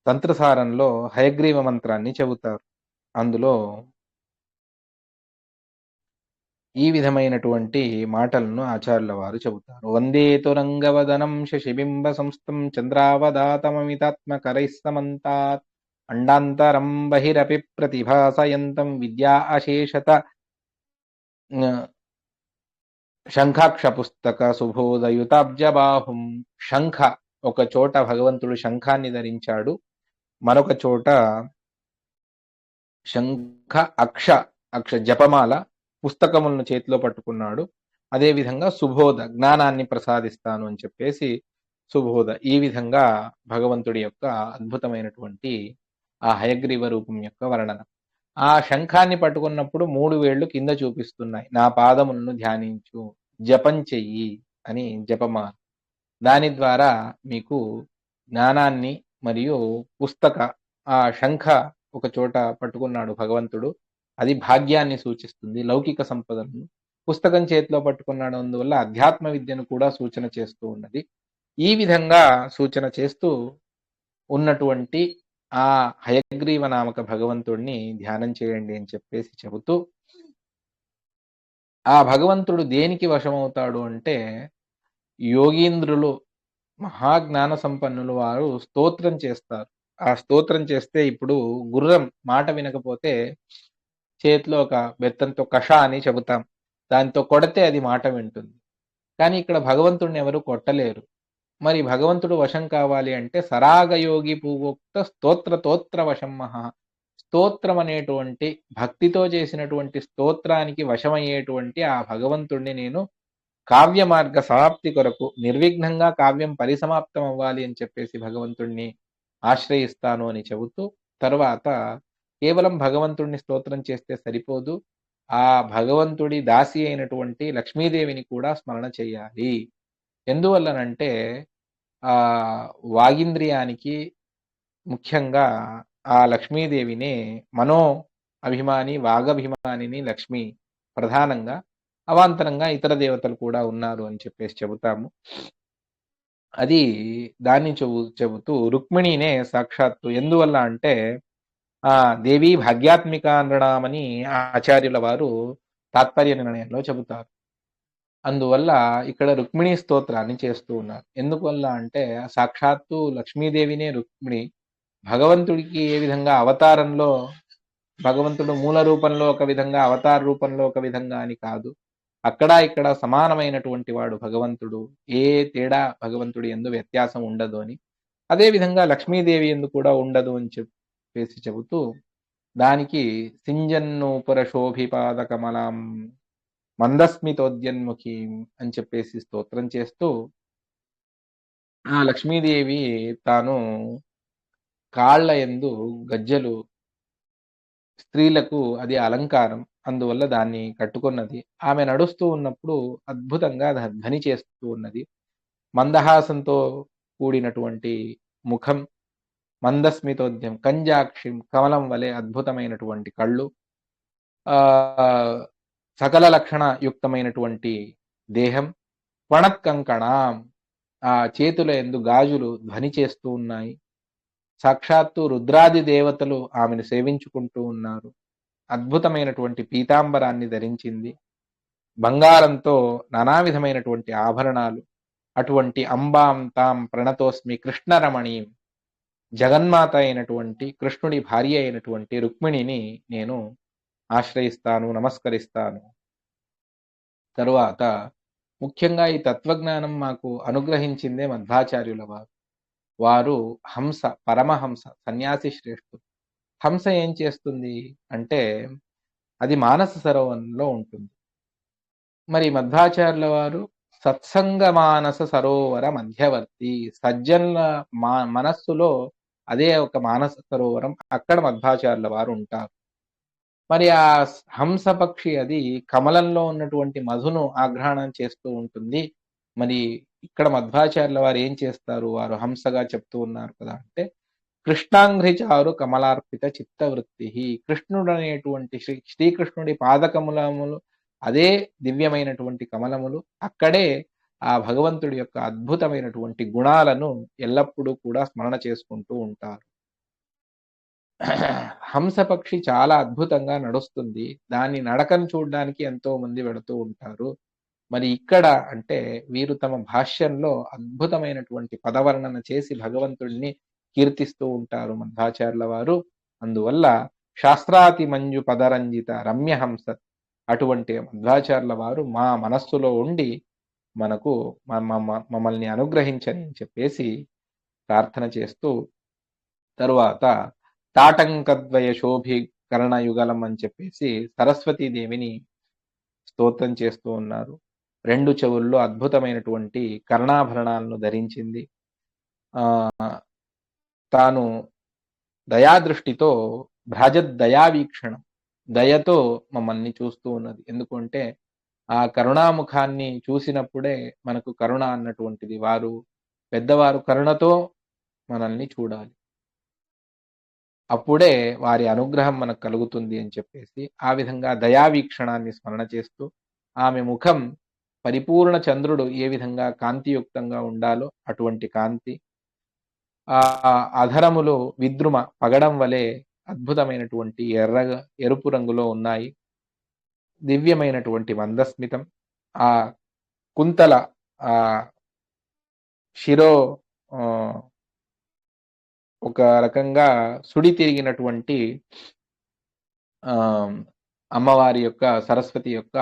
తంత్రసారంలో హయగ్రీవ మంత్రాన్ని చెబుతారు. అందులో ఈ విధమైనటువంటి మాటలను ఆచార్యుల వారు చెబుతారు. వందే తురంగవదనం శశిబింబ సంస్థం చంద్రావదాతమమితాత్మకరైః సమంతాత్ అండాంతరం బహిరపి ప్రతిభాసయంతం విద్యా అశేషత శంఖాక్ష పుస్తక సుబోధయుతాబ్జబాహుం. శంఖ, ఒక చోట భగవంతుడు శంఖాన్ని ధరించాడు, మరొక చోట శంఖ అక్ష జపమాల పుస్తకములను చేతిలో పట్టుకున్నాడు. అదేవిధంగా సుబోధ, జ్ఞానాన్ని ప్రసాదిస్తాను అని చెప్పేసి సుబోధ. ఈ విధంగా భగవంతుడి యొక్క అద్భుతమైనటువంటి ఆ హయగ్రీవ రూపం యొక్క వర్ణన. ఆ శంఖాన్ని పట్టుకున్నప్పుడు 3 వేళ్లు కింద చూపిస్తున్నాయి. నా పాదములను ధ్యానించు, జపం చెయ్యి అని జపమాల. దాని ద్వారా మీకు జ్ఞానాన్ని మరియు ఆ శంఖ ఒక చోట పట్టుకున్నాడు భగవంతుడు, అది భాగ్యాన్ని సూచిస్తుంది, లౌకిక సంపదలను. పుస్తకం చేతిలో పట్టుకున్నాడు, అందువల్ల అధ్యాత్మ విద్యను కూడా సూచన చేస్తూ ఉన్నది. ఈ విధంగా సూచన చేస్తూ ఉన్నటువంటి ఆ హయగ్రీవ నామక భగవంతుడిని ధ్యానం చేయండి అని చెప్పేసి చెబుతూ, ఆ భగవంతుడు దేనికి వశమవుతాడు అంటే యోగీంద్రులు, మహాజ్ఞాన సంపన్నులు వారు స్తోత్రం చేస్తారు. ఆ స్తోత్రం చేస్తే, ఇప్పుడు గుర్రం మాట వినకపోతే చేతిలో ఒక బెత్తంతో కష అని చెబుతాం, దాంతో కొడితే అది మాట వింటుంది. కానీ ఇక్కడ భగవంతుడిని ఎవరు కొట్టలేరు. మరి భగవంతుడు వశం కావాలి అంటే సరాగయోగి పూవోక్త స్తోత్ర వశం మహా, స్తోత్రం అనేటువంటి భక్తితో చేసినటువంటి స్తోత్రానికి వశమయ్యేటువంటి ఆ భగవంతుడిని నేను కావ్య మార్గ సమాప్తి కొరకు నిర్విఘ్నంగా కావ్యం పరిసమాప్తం అవ్వాలి అని చెప్పేసి భగవంతుణ్ణి ఆశ్రయిస్తాను అని చెబుతూ, తర్వాత కేవలం భగవంతుడిని స్తోత్రం చేస్తే సరిపోదు, ఆ భగవంతుడి దాసి అయినటువంటి లక్ష్మీదేవిని కూడా స్మరణ చేయాలి. ఎందువల్లనంటే ఆ వాగింద్రియానికి ముఖ్యంగా ఆ లక్ష్మీదేవిని అభిమాని, వాగభిమానిని లక్ష్మి ప్రధానంగా. అవాంతరంగా ఇతర దేవతలు కూడా ఉన్నారు అని చెప్పేసి చెబుతాము. అది దాన్ని చెబుతూ రుక్మిణినే సాక్షాత్తు ఎందువల్ల అంటే దేవీ భాగ్యాత్మిక నృణామని ఆచార్యుల వారు తాత్పర్య నిర్ణయంలో చెబుతారు. అందువల్ల ఇక్కడ రుక్మిణీ స్తోత్రాన్ని చేస్తూ ఉన్నారు. ఎందువల్ల అంటే సాక్షాత్తు లక్ష్మీదేవినే రుక్మిణి. భగవంతుడికి ఏ విధంగా అవతారంలో భగవంతుడు మూల రూపంలో ఒక విధంగా, అవతార రూపంలో ఒక విధంగా అని కాదు. అక్కడ ఇక్కడ సమానమైనటువంటి వాడు భగవంతుడు. ఏ తేడా భగవంతుడి యందు వ్యత్యాసం ఉండదు అని. అదే విధంగా లక్ష్మీదేవి యందు కూడా ఉండదు అని చెప్పేసి చెబుతూ, దానికి సింజన్నూపుర శోభిపాద కమలాం మందస్మితోద్యన్ముఖీం అని చెప్పేసి స్తోత్రం చేస్తూ, ఆ లక్ష్మీదేవి తాను కాళ్ళ యందు గజ్జెలు స్త్రీలకు అది అలంకారం. అందువల్ల దాన్ని కట్టుకున్నది. ఆమె నడుస్తూ ఉన్నప్పుడు అద్భుతంగా ధ్వని చేస్తూ ఉన్నది. మందహాసంతో కూడినటువంటి ముఖం, మందస్మితోద్యం, కంజాక్షిం, కమలం వలె అద్భుతమైనటువంటి కళ్ళు, సకల లక్షణ యుక్తమైనటువంటి దేహం, వణత్కంకణాం, ఆ చేతుల యందు గాజులు ధ్వని చేస్తూ ఉన్నాయి. సాక్షాత్తు రుద్రాది దేవతలు ఆమెను సేవించుకుంటూ ఉన్నారు. అద్భుతమైనటువంటి పీతాంబరాన్ని ధరించింది. బంగారంతో నానా విధమైనటువంటి ఆభరణాలు. అటువంటి అంబాం తాం ప్రణతోస్మి కృష్ణరమణీం, జగన్మాత అయినటువంటి కృష్ణుడి భార్య అయినటువంటి రుక్మిణిని నేను ఆశ్రయిస్తాను, నమస్కరిస్తాను. తరువాత ముఖ్యంగా ఈ తత్వజ్ఞానం మాకు అనుగ్రహించిందే మధ్వాచార్యుల వారు. వారు హంస, పరమహంస, సన్యాసి శ్రేష్ఠుడు. హంస ఏం చేస్తుంది అంటే అది మానస సరోవరంలో ఉంటుంది. మరి మధ్వాచార్యుల వారు సత్సంగ మానస సరోవర మధ్యవర్తి. సజ్జనుల మనస్సులో అదే ఒక మానస సరోవరం. అక్కడ మధ్వాచార్యుల వారు ఉంటారు. మరి ఆ హంస పక్షి అది కమలంలో ఉన్నటువంటి మధును ఆఘ్రాణం చేస్తూ ఉంటుంది. మరి ఇక్కడ మధ్వాచార్యుల వారు ఏం చేస్తారు? వారు హంసగా చెప్తూ ఉన్నారు కదా అంటే, కృష్ణాంఘ్రిచారు కమలార్పిత చిత్తవృత్తి. కృష్ణుడు అనేటువంటి శ్రీకృష్ణుడి పాదకమలములు అదే దివ్యమైనటువంటి కమలములు. అక్కడే ఆ భగవంతుడి యొక్క అద్భుతమైనటువంటి గుణాలను ఎల్లప్పుడూ కూడా స్మరణ చేసుకుంటూ ఉంటారు. హంసపక్షి చాలా అద్భుతంగా నడుస్తుంది. దాని నడకను చూడడానికి ఎంతో మంది వెళుతూ ఉంటారు. మరి ఇక్కడ అంటే వీరు తమ భాష్యంలో అద్భుతమైనటువంటి పదవర్ణన చేసి భగవంతుడిని కీర్తిస్తూ ఉంటారు మధ్వాచార్యుల వారు. అందువల్ల శాస్త్రాతి మంజు పదరంజిత రమ్యహంస అటువంటి మధ్వాచార్యుల వారు మా మనస్సులో ఉండి మనకు మమ్మల్ని అనుగ్రహించని చెప్పేసి ప్రార్థన చేస్తూ, తరువాత తాటంకద్వయ శోభీకరణయుగలం అని చెప్పేసి సరస్వతీదేవిని స్తోత్రం చేస్తూ ఉన్నారు. 2 చెవుల్లో అద్భుతమైనటువంటి కర్ణాభరణాలను ధరించింది. తాను దయాదృష్టితో భ్రాజద్దయావీక్షణం, దయతో మమ్మల్ని చూస్తూ ఉన్నది. ఎందుకంటే ఆ కరుణాముఖాన్ని చూసినప్పుడే మనకు కరుణ అన్నటువంటిది. వారు పెద్దవారు కరుణతో మనల్ని చూడాలి. అప్పుడే వారి అనుగ్రహం మనకు కలుగుతుంది అని చెప్పేసి ఆ విధంగా దయావీక్షణాన్ని స్మరణ చేస్తూ, ఆమె ముఖం పరిపూర్ణ చంద్రుడు ఏ విధంగా కాంతియుక్తంగా ఉండాలో అటువంటి కాంతి, ఆ అధరములు విద్రుమ పగడం వలె అద్భుతమైనటువంటి ఎరుపు రంగులో ఉన్నాయి. దివ్యమైనటువంటి మందస్మితం, ఆ కుంతల ఆ శిరో ఒక రకంగా సుడి తిరిగినటువంటి అమ్మవారి యొక్క సరస్వతి యొక్క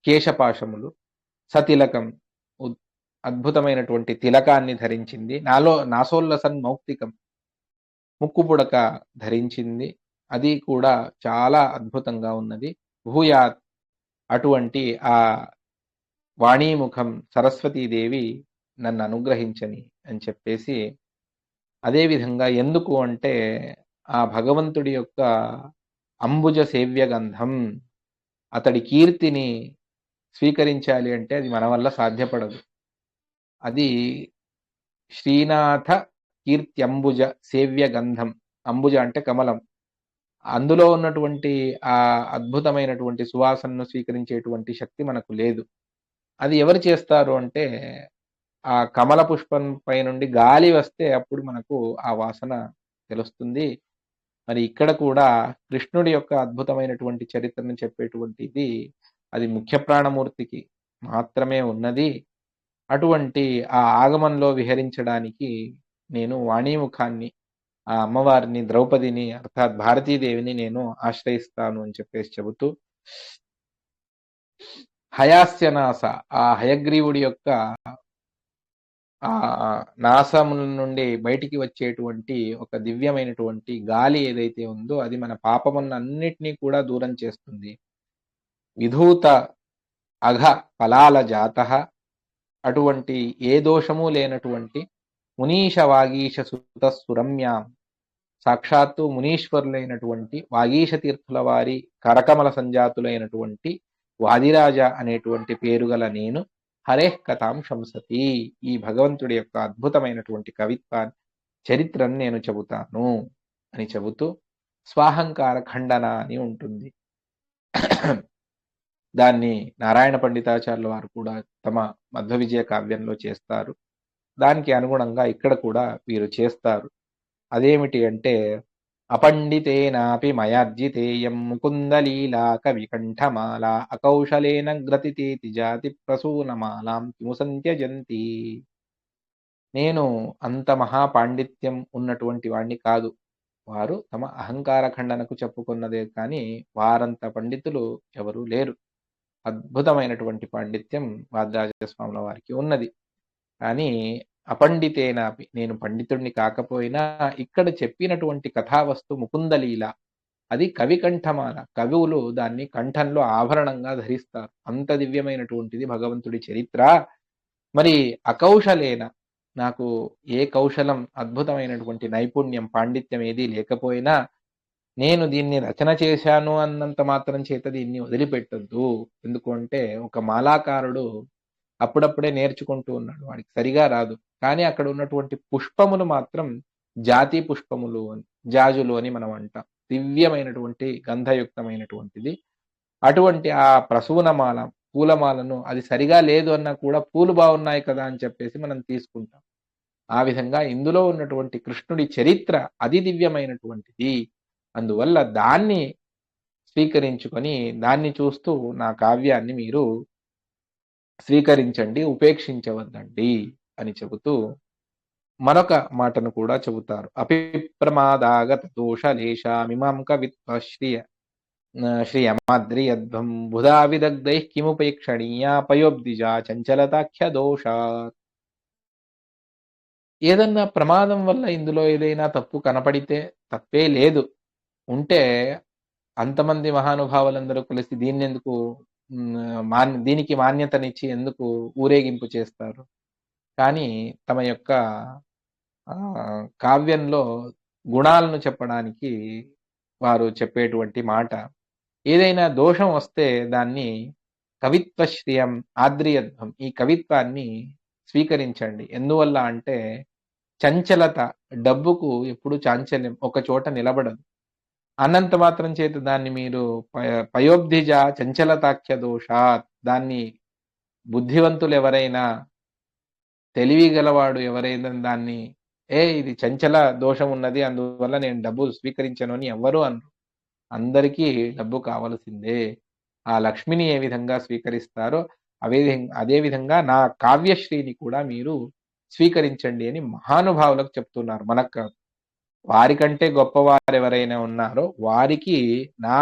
కేశపాశములు, సతిలకం, అద్భుతమైనటువంటి తిలకాన్ని ధరించింది. నాసోల్లసన్ మౌక్తికం, ముక్కుపుడక ధరించింది. అది కూడా చాలా అద్భుతంగా ఉన్నది. భూయాత్ అటువంటి ఆ వాణీముఖం సరస్వతీదేవి నన్ను అనుగ్రహించని అని చెప్పేసి, అదేవిధంగా ఎందుకు అంటే ఆ భగవంతుడి యొక్క అంబుజ సేవ్యగంధం, అతడి కీర్తిని స్వీకరించాలి అంటే అది మన వల్ల సాధ్యపడదు. అది శ్రీనాథ కీర్త్యంబుజ సేవ్యగంధం. అంబుజ అంటే కమలం. అందులో ఉన్నటువంటి ఆ అద్భుతమైనటువంటి సువాసనను స్వీకరించేటువంటి శక్తి మనకు లేదు. అది ఎవరు చేస్తారు అంటే, ఆ కమల పుష్పం పై నుండి గాలి వస్తే అప్పుడు మనకు ఆ వాసన తెలుస్తుంది. మరి ఇక్కడ కూడా కృష్ణుడి యొక్క అద్భుతమైనటువంటి చరిత్రను చెప్పేటువంటిది అది ముఖ్య ప్రాణమూర్తికి మాత్రమే ఉన్నది. అటువంటి ఆ ఆగమంలో విహరించడానికి నేను వాణీముఖాన్ని, ఆ అమ్మవారిని ద్రౌపదిని అర్థాత్ భారతీదేవిని నేను ఆశ్రయిస్తాను అని చెప్పేసి చెబుతూ, హయాస్యనాస ఆ హయగ్రీవుడి యొక్క ఆ నాసముల నుండి బయటికి వచ్చేటువంటి ఒక దివ్యమైనటువంటి గాలి ఏదైతే ఉందో అది మన పాపములన్నిటినీ కూడా దూరం చేస్తుంది. విధూత అఘ ఫలాల జాతః అటువంటి ఏ దోషము లేనటువంటి మునీష వాగీష సుత సురమ్యాం సాక్షాత్తు మునీశ్వరులైనటువంటి వాగీష తీర్థుల వారి కరకమల సంజాతులైనటువంటి వాదిరాజ అనేటువంటి పేరు గల నేను హరేః కథాం శంసతి ఈ భగవంతుడి యొక్క అద్భుతమైనటువంటి కవిత్వాన్ని చరిత్రను నేను చెబుతాను అని చెబుతూ స్వాహంకార ఖండన అని ఉంటుంది. దాన్ని నారాయణ పండితాచార్యుల వారు కూడా తమ మధ్వ విజయ కావ్యంలో చేస్తారు. దానికి అనుగుణంగా ఇక్కడ కూడా వీరు చేస్తారు. అదేమిటి అంటే, అపండితేనాపి మయార్జితేయం ముకుందలీలా కవికంఠమాల అకౌశలేన గ్రతితేతి జాతి ప్రసూనమాలాం కిముసంత్యజంతి. నేను అంత మహాపాండిత్యం ఉన్నటువంటి వాణ్ణి కాదు. వారు తమ అహంకార ఖండనకు చెప్పుకున్నదే కానీ వారంత పండితులు ఎవరూ లేరు. అద్భుతమైనటువంటి పాండిత్యం వాదిరాజస్వాముల వారికి ఉన్నది. కానీ అపండితేనాపి నేను పండితుడిని కాకపోయినా ఇక్కడ చెప్పినటువంటి కథావస్తు ముకుందలీల అది కవి కంఠమాల. కవులు దాన్ని కంఠంలో ఆభరణంగా ధరిస్తారు. అంత దివ్యమైనటువంటిది భగవంతుడి చరిత్ర. మరి అకౌశలేన నాకు ఏ కౌశలం అద్భుతమైనటువంటి నైపుణ్యం పాండిత్యం ఏదీ లేకపోయినా నేను దీన్ని రచన చేశాను అన్నంత మాత్రం చేత దీన్ని వదిలిపెట్టొద్దు. ఎందుకు అంటే ఒక మాలాకారుడు అప్పుడప్పుడే నేర్చుకుంటూ ఉన్నాడు. వాడికి సరిగా రాదు. కానీ అక్కడ ఉన్నటువంటి పుష్పములు మాత్రం జాతి పుష్పములు అని, జాజులు అని మనం అంటాం. దివ్యమైనటువంటి గంధయుక్తమైనటువంటిది. అటువంటి ఆ ప్రసూనమాల పూలమాలను అది సరిగా లేదు అన్నా కూడా పూలు బాగున్నాయి కదా అని చెప్పేసి మనం తీసుకుంటాం. ఆ విధంగా ఇందులో ఉన్నటువంటి కృష్ణుడి చరిత్ర అది దివ్యమైనటువంటిది. అందువల్ల దాన్ని స్వీకరించుకొని దాన్ని చూస్తూ నా కావ్యాన్ని మీరు స్వీకరించండి, ఉపేక్షించవద్దండి అని చెబుతూ మరొక మాటను కూడా చెబుతారు. అపిప్రమాదాగత దోషలేశామిమాం కవిత్వ శ్రియమాద్రియధ్వం బుధా విదగ్ధైః కిముపేక్షణీయా పయోబ్దిజా చంచలతాఖ్య దోషాత్. ఏదన్నా ప్రమాదం వల్ల ఇందులో ఏదైనా తప్పు కనపడితే తప్పే లేదు. ఉంటే అంతమంది మహానుభావులందరూ కలిసి దీన్నెందుకు దీనికి మాన్యతనిచ్చి ఎందుకు ఊరేగింపు చేస్తారు? కానీ తమ యొక్క కావ్యంలో గుణాలను చెప్పడానికి వారు చెప్పేటువంటి మాట, ఏదైనా దోషం వస్తే దాన్ని కవిత్వశ్రియం ఆద్రియధ్వం ఈ కవిత్వాన్ని స్వీకరించండి. ఎందువల్ల అంటే చంచలత డబ్బుకు ఎప్పుడు చాంచల్యం ఒక చోట నిలబడదు. అన్నంత మాత్రం చేత దాన్ని మీరు పయోబ్ధిజ చంచలతాఖ్య దోషాత్ దాన్ని బుద్ధివంతులు ఎవరైనా తెలివి గలవాడు ఎవరైనా దాన్ని ఇది చంచల దోషం ఉన్నది అందువల్ల నేను డబ్బు స్వీకరించను అని ఎవ్వరూ అనరు. అందరికీ డబ్బు కావలసిందే. ఆ లక్ష్మిని ఏ విధంగా స్వీకరిస్తారో అదే విధంగా నా కావ్యశ్రీని కూడా మీరు స్వీకరించండి అని మహానుభావులకు చెప్తున్నారు. మనకు కాదు. వారికంటే గొప్పవారు ఎవరైనా ఉన్నారో వారికి నా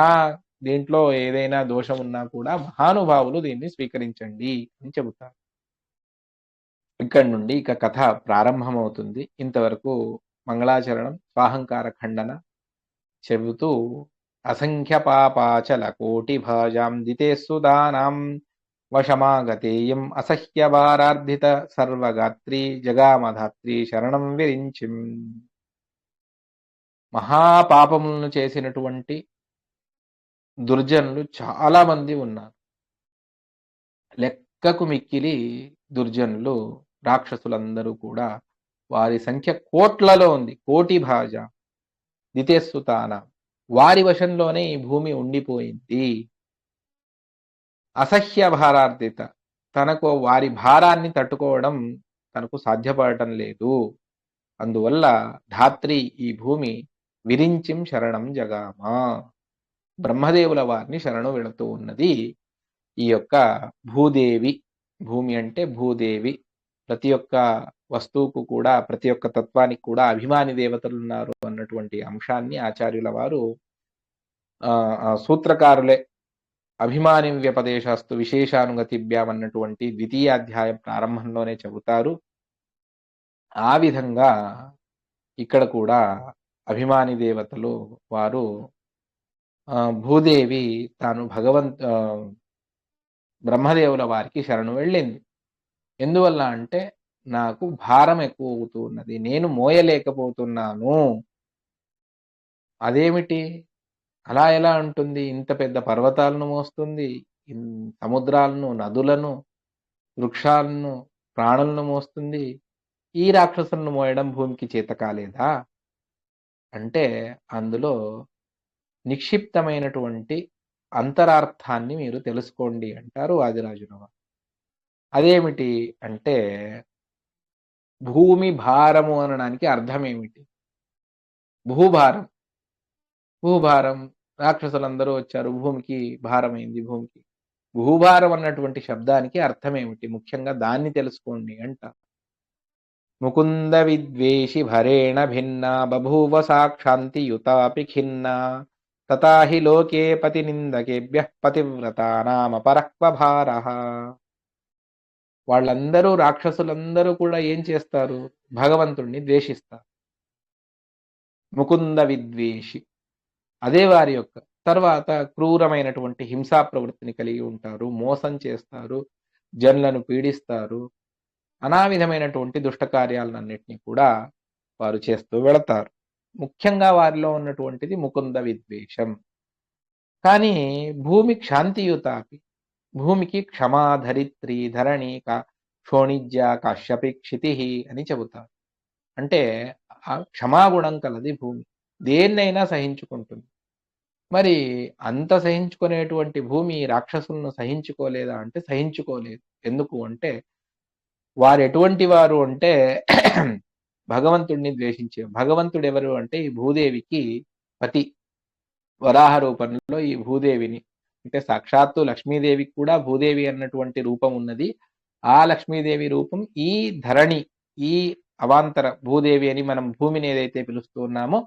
దీంట్లో ఏదైనా దోషం ఉన్నా కూడా మహానుభావులు దీన్ని స్వీకరించండి అని చెబుతారు. ఇక్కడి నుండి ఇక కథ ప్రారంభమవుతుంది. ఇంతవరకు మంగళాచరణం, స్వాహంకార ఖండన చెబుతూ అసంఖ్య పాపాచల కోటి భాజాం దితేస్సు దానాం వశమాగతేయం అసహ్య భారార్ధిత సర్వగాత్రి జగామధాత్రి శరణం విరించిం. మహాపాపములను చేసినటువంటి దుర్జనులు చాలా మంది ఉన్నారు. లెక్కకు మిక్కిలి దుర్జనులు రాక్షసులందరూ కూడా వారి సంఖ్య కోట్లలో ఉంది. కోటి భాజ దితేస్సుతాన వారి వశంలోనే ఈ భూమి ఉండిపోయింది. అసహ్య భారార్దిత. తనకు వారి భారాన్ని తట్టుకోవడం తనకు సాధ్యపడటం లేదు. అందువల్ల ధాత్రి ఈ భూమి విరించిం శరణం జగామ. బ్రహ్మదేవుల వారిని శరణు వెళుతూ ఉన్నది ఈ యొక్క భూదేవి. భూమి అంటే భూదేవి. ప్రతి ఒక్క వస్తువుకు కూడా, ప్రతి ఒక్క తత్వానికి కూడా అభిమాని దేవతలున్నారు అన్నటువంటి అంశాన్ని ఆచార్యుల వారు సూత్రకారులే అభిమాని వ్యపదేశాస్తు విశేషానుగతిభ్యాం అన్నటువంటి ద్వితీయాధ్యాయం ప్రారంభంలోనే చెబుతారు. ఆ విధంగా ఇక్కడ కూడా అభిమాని దేవతలు వారు భూదేవి తాను బ్రహ్మదేవుల వారికి శరణు వెళ్ళింది. ఎందువల్ల అంటే నాకు భారం ఎక్కువ అవుతూ ఉన్నది, నేను మోయలేకపోతున్నాను. అదేమిటి, అలా ఎలా ఉంటుంది? ఇంత పెద్ద పర్వతాలను మోస్తుంది, సముద్రాలను, నదులను, వృక్షాలను, ప్రాణులను మోస్తుంది. ఈ రాక్షసులను మోయడం భూమికి చేత కాలేదా అంటే అందులో నిక్షిప్తమైనటువంటి అంతరార్థాన్ని మీరు తెలుసుకోండి అంటారు వాదిరాజుల వారు. అదేమిటి అంటే భూమి భారము అనడానికి అర్థం ఏమిటి? భూభారం. భూభారం, రాక్షసులందరూ వచ్చారు, భూమికి భారమైంది. భూమికి భూభారం అన్నటువంటి శబ్దానికి అర్థం ఏమిటి? ముఖ్యంగా దాన్ని తెలుసుకోండి అంట. ముకుంద విద్వేషి భరేణ భిన్నా బభూవ సాక్షాంతి యుతాపి ఖిన్నా తతాహి లోకే పతి నిందకేభ్య పతివ్రతానామ పరక్వ భారః. వాళ్ళందరూ, రాక్షసులందరూ కూడా ఏం చేస్తారు? భగవంతుణ్ణి ద్వేషిస్తారు. ముకుంద విద్వేషి, అదే వారి యొక్క తర్వాత క్రూరమైనటువంటి హింసా ప్రవృత్తిని కలిగి ఉంటారు, మోసం చేస్తారు, జనులను పీడిస్తారు, అనావిధమైనటువంటి దుష్ట కార్యాలన్నింటినీ కూడా వారు చేస్తూ వెళతారు. ముఖ్యంగా వారిలో ఉన్నటువంటిది ముకుంద విద్వేషం. కానీ భూమి క్షాంతియుతాపి, భూమికి క్షమా ధరిత్రి ధరణి క్షోణిజ్య కాశ్యపి క్షితి అని చెబుతారు. అంటే ఆ క్షమాగుణం కలది భూమి, దేన్నైనా సహించుకుంటుంది. మరి అంత సహించుకునేటువంటి భూమి రాక్షసులను సహించుకోలేదా అంటే సహించుకోలేదు. ఎందుకు అంటే వారు ఎటువంటి వారు అంటే భగవంతుడిని ద్వేషించే. భగవంతుడు ఎవరు అంటే ఈ భూదేవికి పతి. వరాహ రూపంలో ఈ భూదేవిని, అంటే సాక్షాత్తు లక్ష్మీదేవికి కూడా భూదేవి అన్నటువంటి రూపం ఉన్నది. ఆ లక్ష్మీదేవి రూపం ఈ ధరణి, ఈ అవాంతర భూదేవి అని మనం భూమిని ఏదైతే పిలుస్తూ ఉన్నామో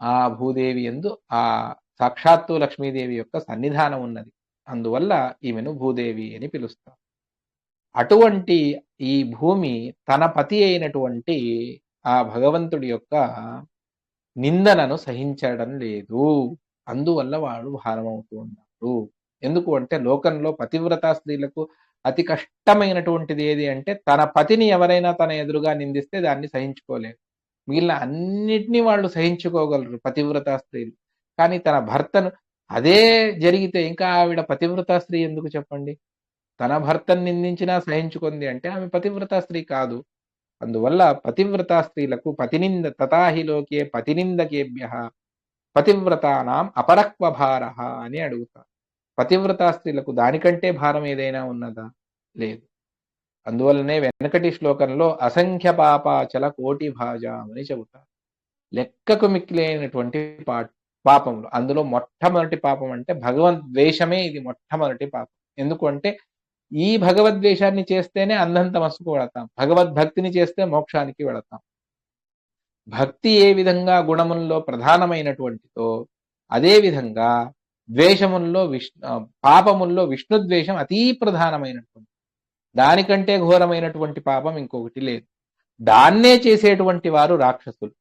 ఆ భూదేవి యందు ఆ సాక్షాత్తు లక్ష్మీదేవి యొక్క సన్నిధానం ఉన్నది. అందువల్ల ఈమెను భూదేవి అని పిలుస్తారు. అటువంటి ఈ భూమి తన పతి అయినటువంటి ఆ భగవంతుడి యొక్క నిందనను సహించడం లేదు. అందువల్ల వాడు భారమవుతూ ఉన్నారు. ఎందుకు అంటే లోకంలో పతివ్రత స్త్రీలకు అతి కష్టమైనటువంటిది ఏది అంటే తన పతిని ఎవరైనా తన ఎదురుగా నిందిస్తే దాన్ని సహించుకోలేరు. మిగిలిన అన్నిటినీ వాళ్ళు సహించుకోగలరు పతివ్రత స్త్రీలు. కానీ తన భర్తను అదే జరిగితే ఇంకా ఆవిడ పతివ్రత స్త్రీ ఎందుకు చెప్పండి? తన భర్తను నిందించినా సహించుకుంది అంటే ఆమె పతివ్రత స్త్రీ కాదు. అందువల్ల పతివ్రత స్త్రీలకు పతినింద తతాహి లోకే పతినిందకేభ్యః పతివ్రతానాం అపరక్వ భారః అని అడుగుతారు. పతివ్రత స్త్రీలకు దానికంటే భారం ఏదైనా ఉన్నదా? లేదు. అందువల్లనే వెనకటి శ్లోకంలో అసంఖ్య పాపాచల కోటి భాజాం అని చెబుతారు. లెక్కకు మిక్కిలేనటువంటి పాపములు. అందులో మొట్టమొదటి పాపం అంటే భగవద్వేషమే ఇది మొట్టమొదటి పాపం. ఎందుకు అంటే ఈ భగవద్వేషాన్ని చేస్తేనే అంధం తమస్సుకు వెళతాం, భగవద్భక్తిని చేస్తే మోక్షానికి వెళతాం. భక్తి ఏ విధంగా గుణముల్లో ప్రధానమైనటువంటిదో అదే విధంగా ద్వేషముల్లో పాపముల్లో విష్ణుద్వేషం అతీ ప్రధానమైనటువంటి, దానికంటే ఘోరమైనటువంటి పాపం ఇంకొకటి లేదు. దాన్నే చేసేటువంటి వారు రాక్షసులు.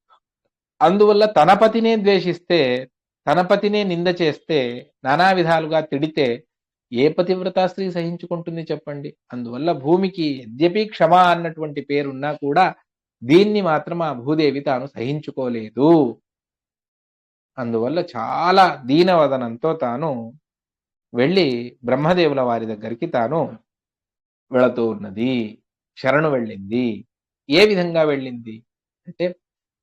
అందువల్ల తన పతినే ద్వేషిస్తే, తన పతినే నింద చేస్తే, నానా విధాలుగా తిడితే ఏ పతివ్రతా స్త్రీ సహించుకుంటుంది చెప్పండి? అందువల్ల భూమికి యద్యపి క్షమ అన్నటువంటి పేరున్నా కూడా దీన్ని మాత్రం ఆ భూదేవి తాను సహించుకోలేదు. అందువల్ల చాలా దీనవదనంతో తాను వెళ్ళి బ్రహ్మదేవుల వారి దగ్గరికి తాను వెళుతూ ఉన్నది, శరణు వెళ్ళింది. ఏ విధంగా వెళ్ళింది అంటే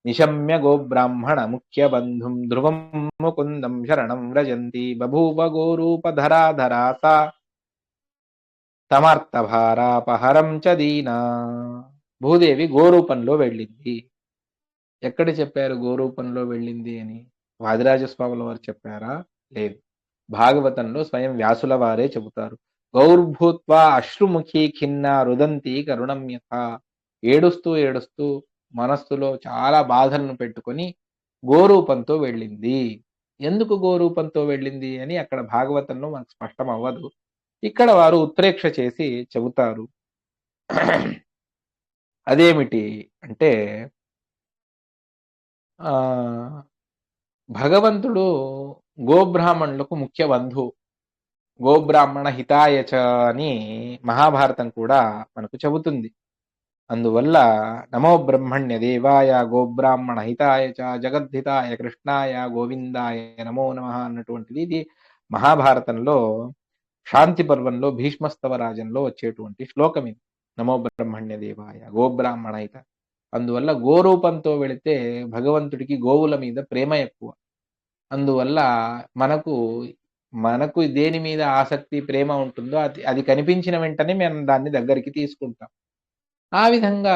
నిశమ్య గోబ్రాహ్మణ ముఖ్య బంధుం ధ్రువం ముకుందం శరణం వ్రజంతి బభూవ గోరూపధరాధరా సా తమార్తభారాపహరం చ దీనా. భూదేవి గోరూపంలో వెళ్ళింది. ఎక్కడ చెప్పారు గోరూపంలో వెళ్ళింది అని? వాదిరాజస్వాముల వారు చెప్పారా? లేదు. భాగవతంలో స్వయం వ్యాసుల వారే చెబుతారు. గౌర్భూత్వా అశ్రుముఖీ ఖిన్న రుదంతి కరుణం యథా. ఏడుస్తూ ఏడుస్తూ మనస్సులో చాలా బాధలను పెట్టుకొని గోరూపంతో వెళ్ళింది. ఎందుకు గోరూపంతో వెళ్ళింది అని అక్కడ భాగవతంలో మనకు స్పష్టం అవ్వదు. ఇక్కడ వారు ఉత్ప్రేక్ష చేసి చెబుతారు. అదేమిటి అంటే ఆ భగవంతుడు గోబ్రాహ్మణులకు ముఖ్య బంధువు. గోబ్రాహ్మణ హితాయచ అని మహాభారతం కూడా మనకు చెబుతుంది. అందువల్ల నమో బ్రహ్మణ్య దేవాయ గోబ్రాహ్మణ హితాయ చ జగద్ధితాయ కృష్ణాయ గోవిందాయ నమో నమః అన్నటువంటిది ఇది మహాభారతంలో శాంతి పర్వంలో భీష్మస్తవ రాజంలో వచ్చేటువంటి శ్లోకం ఇది. నమో బ్రహ్మణ్య దేవాయ గోబ్రాహ్మణ హిత. అందువల్ల గోరూపంతో వెళితే భగవంతుడికి గోవుల మీద ప్రేమ ఎక్కువ. అందువల్ల మనకు మనకు దేని మీద ఆసక్తి ప్రేమ ఉంటుందో అది కనిపించిన వెంటనే మనం దాన్ని దగ్గరికి తీసుకుంటాం. ఆ విధంగా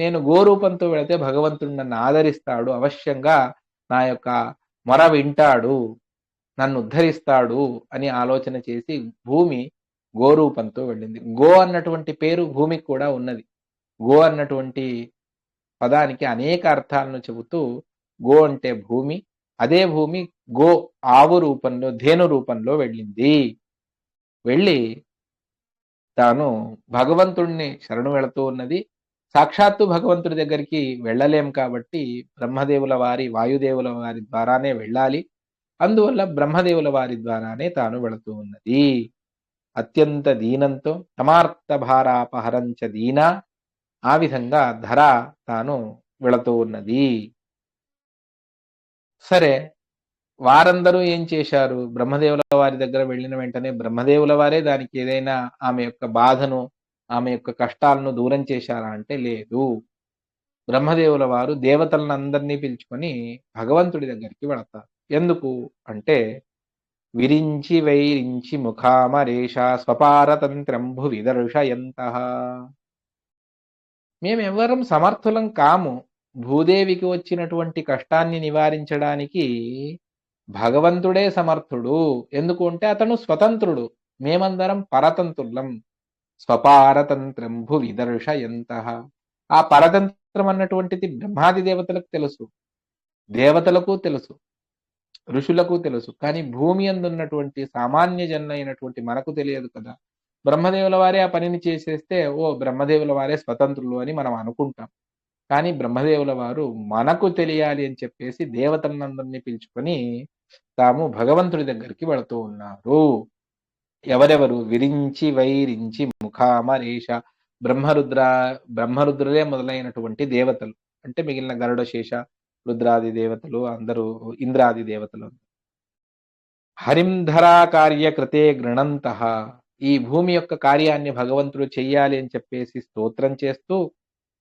నేను గోరూపంతో వెళితే భగవంతుడు నన్ను ఆదరిస్తాడు, అవశ్యంగా నా యొక్క మొర వింటాడు, నన్ను ఉద్ధరిస్తాడు అని ఆలోచన చేసి భూమి గోరూపంతో వెళ్ళింది. గో అన్నటువంటి పేరు భూమికి కూడా ఉన్నది. గో అన్నటువంటి పదానికి అనేక అర్థాలను చెబుతూ గో అంటే భూమి, అదే భూమి గో ఆవు రూపంలో ధేను రూపంలో వెళ్ళింది. వెళ్ళి తాను భగవంతుణ్ణి శరణు వెళుతూ ఉన్నది. సాక్షాత్తు భగవంతుడి దగ్గరికి వెళ్ళలేం కాబట్టి బ్రహ్మదేవుల వారి వాయుదేవుల వారి ద్వారానే వెళ్ళాలి. అందువల్ల బ్రహ్మదేవుల వారి ద్వారానే తాను వెళుతూ ఉన్నది. అత్యంత దీనంతో తమార్త భారాపహరంచ దీనా. ఆ విధంగా ధర తాను వెళుతూ ఉన్నది. సరే, వారందరూ ఏం చేశారు? బ్రహ్మదేవుల వారి దగ్గర వెళ్ళిన వెంటనే బ్రహ్మదేవుల వారే దానికి ఏదైనా ఆమె యొక్క బాధను, ఆమె యొక్క కష్టాలను దూరం చేశారా అంటే లేదు. బ్రహ్మదేవుల వారు దేవతలందరినీ పిలుచుకొని భగవంతుడి దగ్గరికి వెళతారు. ఎందుకు అంటే విరించి వైరించి ముఖామరేష స్వపారతంత్రం భువి దర్శయంతః. మేమెవ్వరం సమర్థులం కాము. భూదేవికి వచ్చినటువంటి కష్టాన్ని నివారించడానికి భగవంతుడే సమర్థుడు. ఎందుకు అంటే అతను స్వతంత్రుడు, మేమందరం పరతంత్రులం. స్వపారతంత్రం భువి దర్శయంతః. ఆ పరతంత్రం అన్నటువంటిది బ్రహ్మాది దేవతలకు తెలుసు, దేవతలకు తెలుసు, ఋషులకు తెలుసు. కానీ భూమి అందున్నటువంటి సామాన్య జనులైనటువంటి మనకు తెలియదు కదా. బ్రహ్మదేవుల వారే ఆ పనిని చేసేస్తే ఓ బ్రహ్మదేవుల వారే స్వతంత్రులు అని మనం అనుకుంటాం. కానీ బ్రహ్మదేవుల వారు మనకు తెలియాలి అని చెప్పేసి దేవతలందరినీ పిలుచుకొని తాము భగవంతుడి దగ్గరికి వెళుతూ ఉన్నారు. ఎవరెవరు? విరించి వైరించి ముఖామరేష. బ్రహ్మరుద్రులే మొదలైనటువంటి దేవతలు, అంటే మిగిలిన గరుడ శేష రుద్రాది దేవతలు అందరూ, ఇంద్రాది దేవతలు. హరింధరా కార్యకృతే గృణంతః. ఈ భూమి యొక్క కార్యాన్ని భగవంతుడు చెయ్యాలి అని చెప్పేసి స్తోత్రం చేస్తూ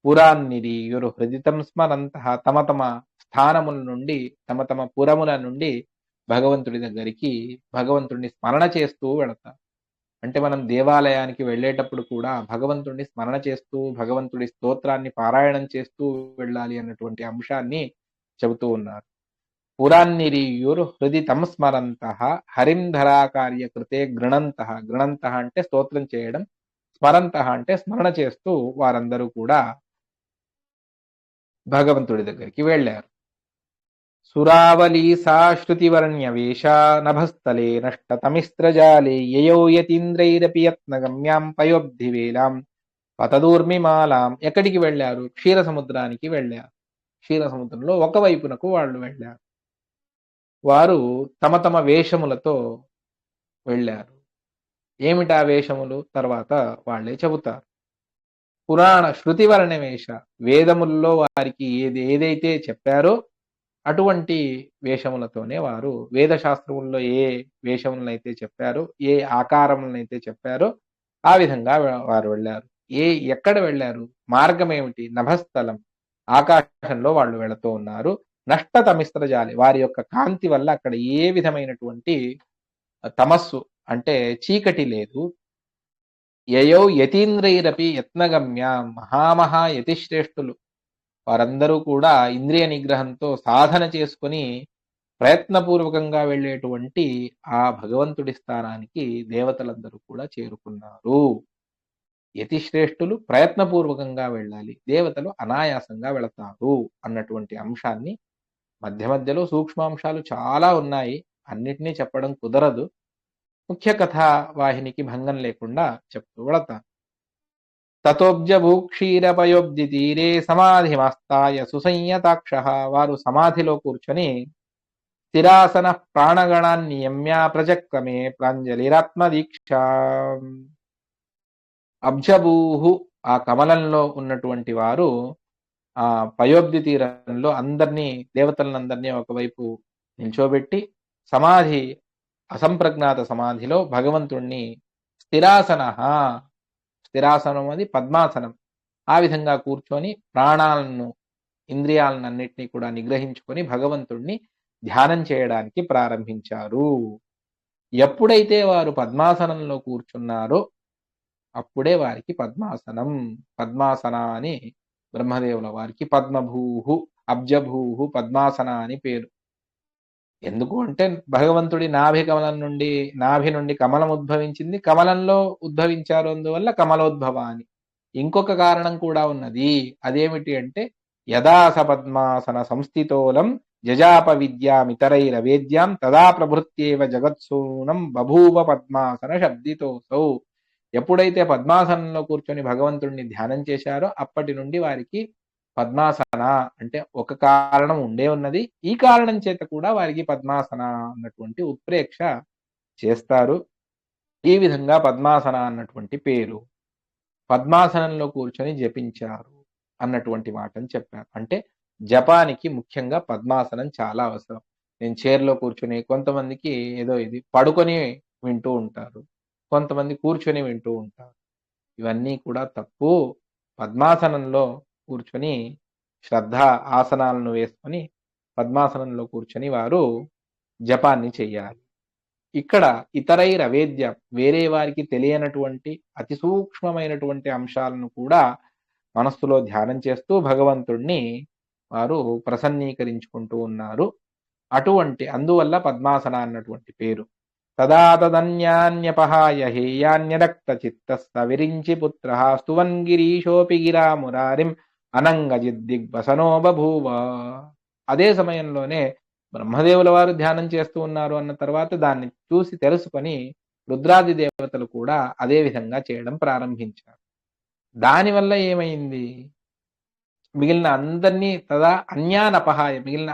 పురాన్నిరీయురు హృదితం స్మరంతః. తమ తమ స్థానముల నుండి, తమ తమ పురముల నుండి భగవంతుడి దగ్గరికి భగవంతుడిని స్మరణ చేస్తూ వెళతారు. అంటే మనం దేవాలయానికి వెళ్ళేటప్పుడు కూడా భగవంతుడిని స్మరణ చేస్తూ భగవంతుడి స్తోత్రాన్ని పారాయణం చేస్తూ వెళ్ళాలి అన్నటువంటి అంశాన్ని చెబుతూ ఉన్నారు. పురాన్నిరీయురు హృది తం స్మరంతః హరింధరా కార్యకృతే గృణంతః. గృణంతః అంటే స్తోత్రం చేయడం, స్మరంతః అంటే స్మరణ చేస్తూ వారందరూ కూడా భగవంతుడి దగ్గరికి వెళ్ళారు. సురావళీ సాశ్రుతివర్ణ్యవేష నభస్థలే నష్టతమిస్త్రజాలే యయౌ యతీంద్రైరపి యత్నగమ్యాం పయోబ్ధివేలాం పతదూర్మిమాలాం. ఎక్కడికి వెళ్ళారు? క్షీర సముద్రానికి వెళ్ళారు. క్షీర సముద్రంలో ఒకవైపునకు వాళ్ళు వెళ్ళారు. వారు తమ తమ వేషములతో వెళ్ళారు. ఏమిటా వేషములు? తర్వాత వాళ్ళే చెబుతారు. పురాణ శృతివర్ణ వేష, వేదముల్లో వారికి ఏదైతే చెప్పారో అటువంటి వేషములతోనే వారు, వేద శాస్త్రముల్లో ఏ వేషములనైతే చెప్పారో, ఏ ఆకారములనైతే చెప్పారో ఆ విధంగా వారు వెళ్ళారు. ఎక్కడ వెళ్ళారు? మార్గం ఏమిటి? నభస్థలం. ఆకాశంలో వాళ్ళు వెళుతూ ఉన్నారు. నష్టతమిస్త్రజాలి వారి యొక్క కాంతి వల్ల అక్కడ ఏ విధమైనటువంటి తమస్సు అంటే చీకటి లేదు. యయౌ యతీంద్రైరపి యత్నగమ్య మహామహా యతిశ్రేష్ఠులు వారందరూ కూడా ఇంద్రియ నిగ్రహంతో సాధన చేసుకొని ప్రయత్నపూర్వకంగా వెళ్ళేటువంటి ఆ భగవంతుడి స్థానానికి దేవతలందరూ కూడా చేరుకున్నారు. యతిశ్రేష్ఠులు ప్రయత్నపూర్వకంగా వెళ్ళాలి, దేవతలు అనాయాసంగా వెళతారు అన్నటువంటి అంశాన్ని మధ్య మధ్యలో సూక్ష్మాంశాలు చాలా ఉన్నాయి. అన్నిటినీ చెప్పడం కుదరదు. ముఖ్య కథా వాహినికి భంగం లేకుండా చెప్తూ వెళతాను. తతోబ్జభూక్షీరపయోబ్ది తీరే సమాధిమస్తాయ సుసంయతాక్ష వారు సమాధిలో కూర్చొని స్థిరాసన ప్రాణగణాన్ని నియమ్య ప్రజక్రమే ప్రాంజలిరాత్మదీక్ష అబ్జభూహు ఆ కమలంలో ఉన్నటువంటి వారు ఆ పయోబ్ది తీరంలో అందరినీ దేవతలందరినీ ఒకవైపు నిల్చోబెట్టి సమాధి అసంప్రజ్ఞాత సమాధిలో భగవంతుణ్ణి స్థిరాసనం అది పద్మాసనం ఆ విధంగా కూర్చొని ప్రాణాలను ఇంద్రియాలన్నింటినీ కూడా నిగ్రహించుకొని భగవంతుణ్ణి ధ్యానం చేయడానికి ప్రారంభించారు. ఎప్పుడైతే వారు పద్మాసనంలో కూర్చున్నారో అప్పుడే వారికి పద్మాసన అని బ్రహ్మదేవుల వారికి పద్మభూహు అబ్జభూహు పద్మాసన అని పేరు. ఎందుకు అంటే భగవంతుడి నాభి నుండి కమలం ఉద్భవించింది, కమలంలో ఉద్భవించారు, అందువల్ల కమలోద్భవ అని. ఇంకొక కారణం కూడా ఉన్నది. అదేమిటి అంటే యదా సపద్మాసన సంస్థితోలం జజాప విద్యామితరైరవేద్యాం తదా ప్రభృత్యేవ జగత్సూనం బభూవ పద్మాసన శబ్దితోసౌ ఎప్పుడైతే పద్మాసనంలో కూర్చొని భగవంతుడిని ధ్యానం చేశారో అప్పటి నుండి వారికి పద్మాసన అంటే ఒక కారణం ఉండే ఉన్నది. ఈ కారణం చేత కూడా వారికి పద్మాసన అన్నటువంటి ఉత్ప్రేక్ష చేస్తారు. ఈ విధంగా పద్మాసన అన్నటువంటి పేరు. పద్మాసనంలో కూర్చొని జపించారు అన్నటువంటి మాటని చెప్పారు. అంటే జపానికి ముఖ్యంగా పద్మాసనం చాలా అవసరం. నేను చైర్లో కూర్చొని, కొంతమందికి ఏదో ఇది పడుకొని వింటూ ఉంటారు, కొంతమంది కూర్చొని వింటూ ఉంటారు. ఇవన్నీ కూడా తప్పు. పద్మాసనంలో కూర్చొని శ్రద్ధ ఆసనాలను వేసుకొని పద్మాసనంలో కూర్చొని వారు జపాన్ని చెయ్యాలి. ఇక్కడ ఇతరైరవేద్యం వేరే వారికి తెలియనటువంటి అతి సూక్ష్మమైనటువంటి అంశాలను కూడా మనస్సులో ధ్యానం చేస్తూ భగవంతుణ్ణి వారు ప్రసన్నీకరించుకుంటూ ఉన్నారు. అందువల్ల పద్మాసన అన్నటువంటి పేరు. తదా తదన్యాన్యపహాయ హేయాన్యరక్త చిత్త సవిరించి పుత్ర స్తువన్ గిరీశోపి గిరా మురారిం అనంగజిద్దిగ్వసనో బభూవ. అదే సమయంలోనే బ్రహ్మదేవుల వారు ధ్యానం చేస్తూ ఉన్నారు అన్న తర్వాత దాన్ని చూసి తెలుసుకొని రుద్రాది దేవతలు కూడా అదే విధంగా చేయడం ప్రారంభించారు. దానివల్ల ఏమైంది? మిగిలిన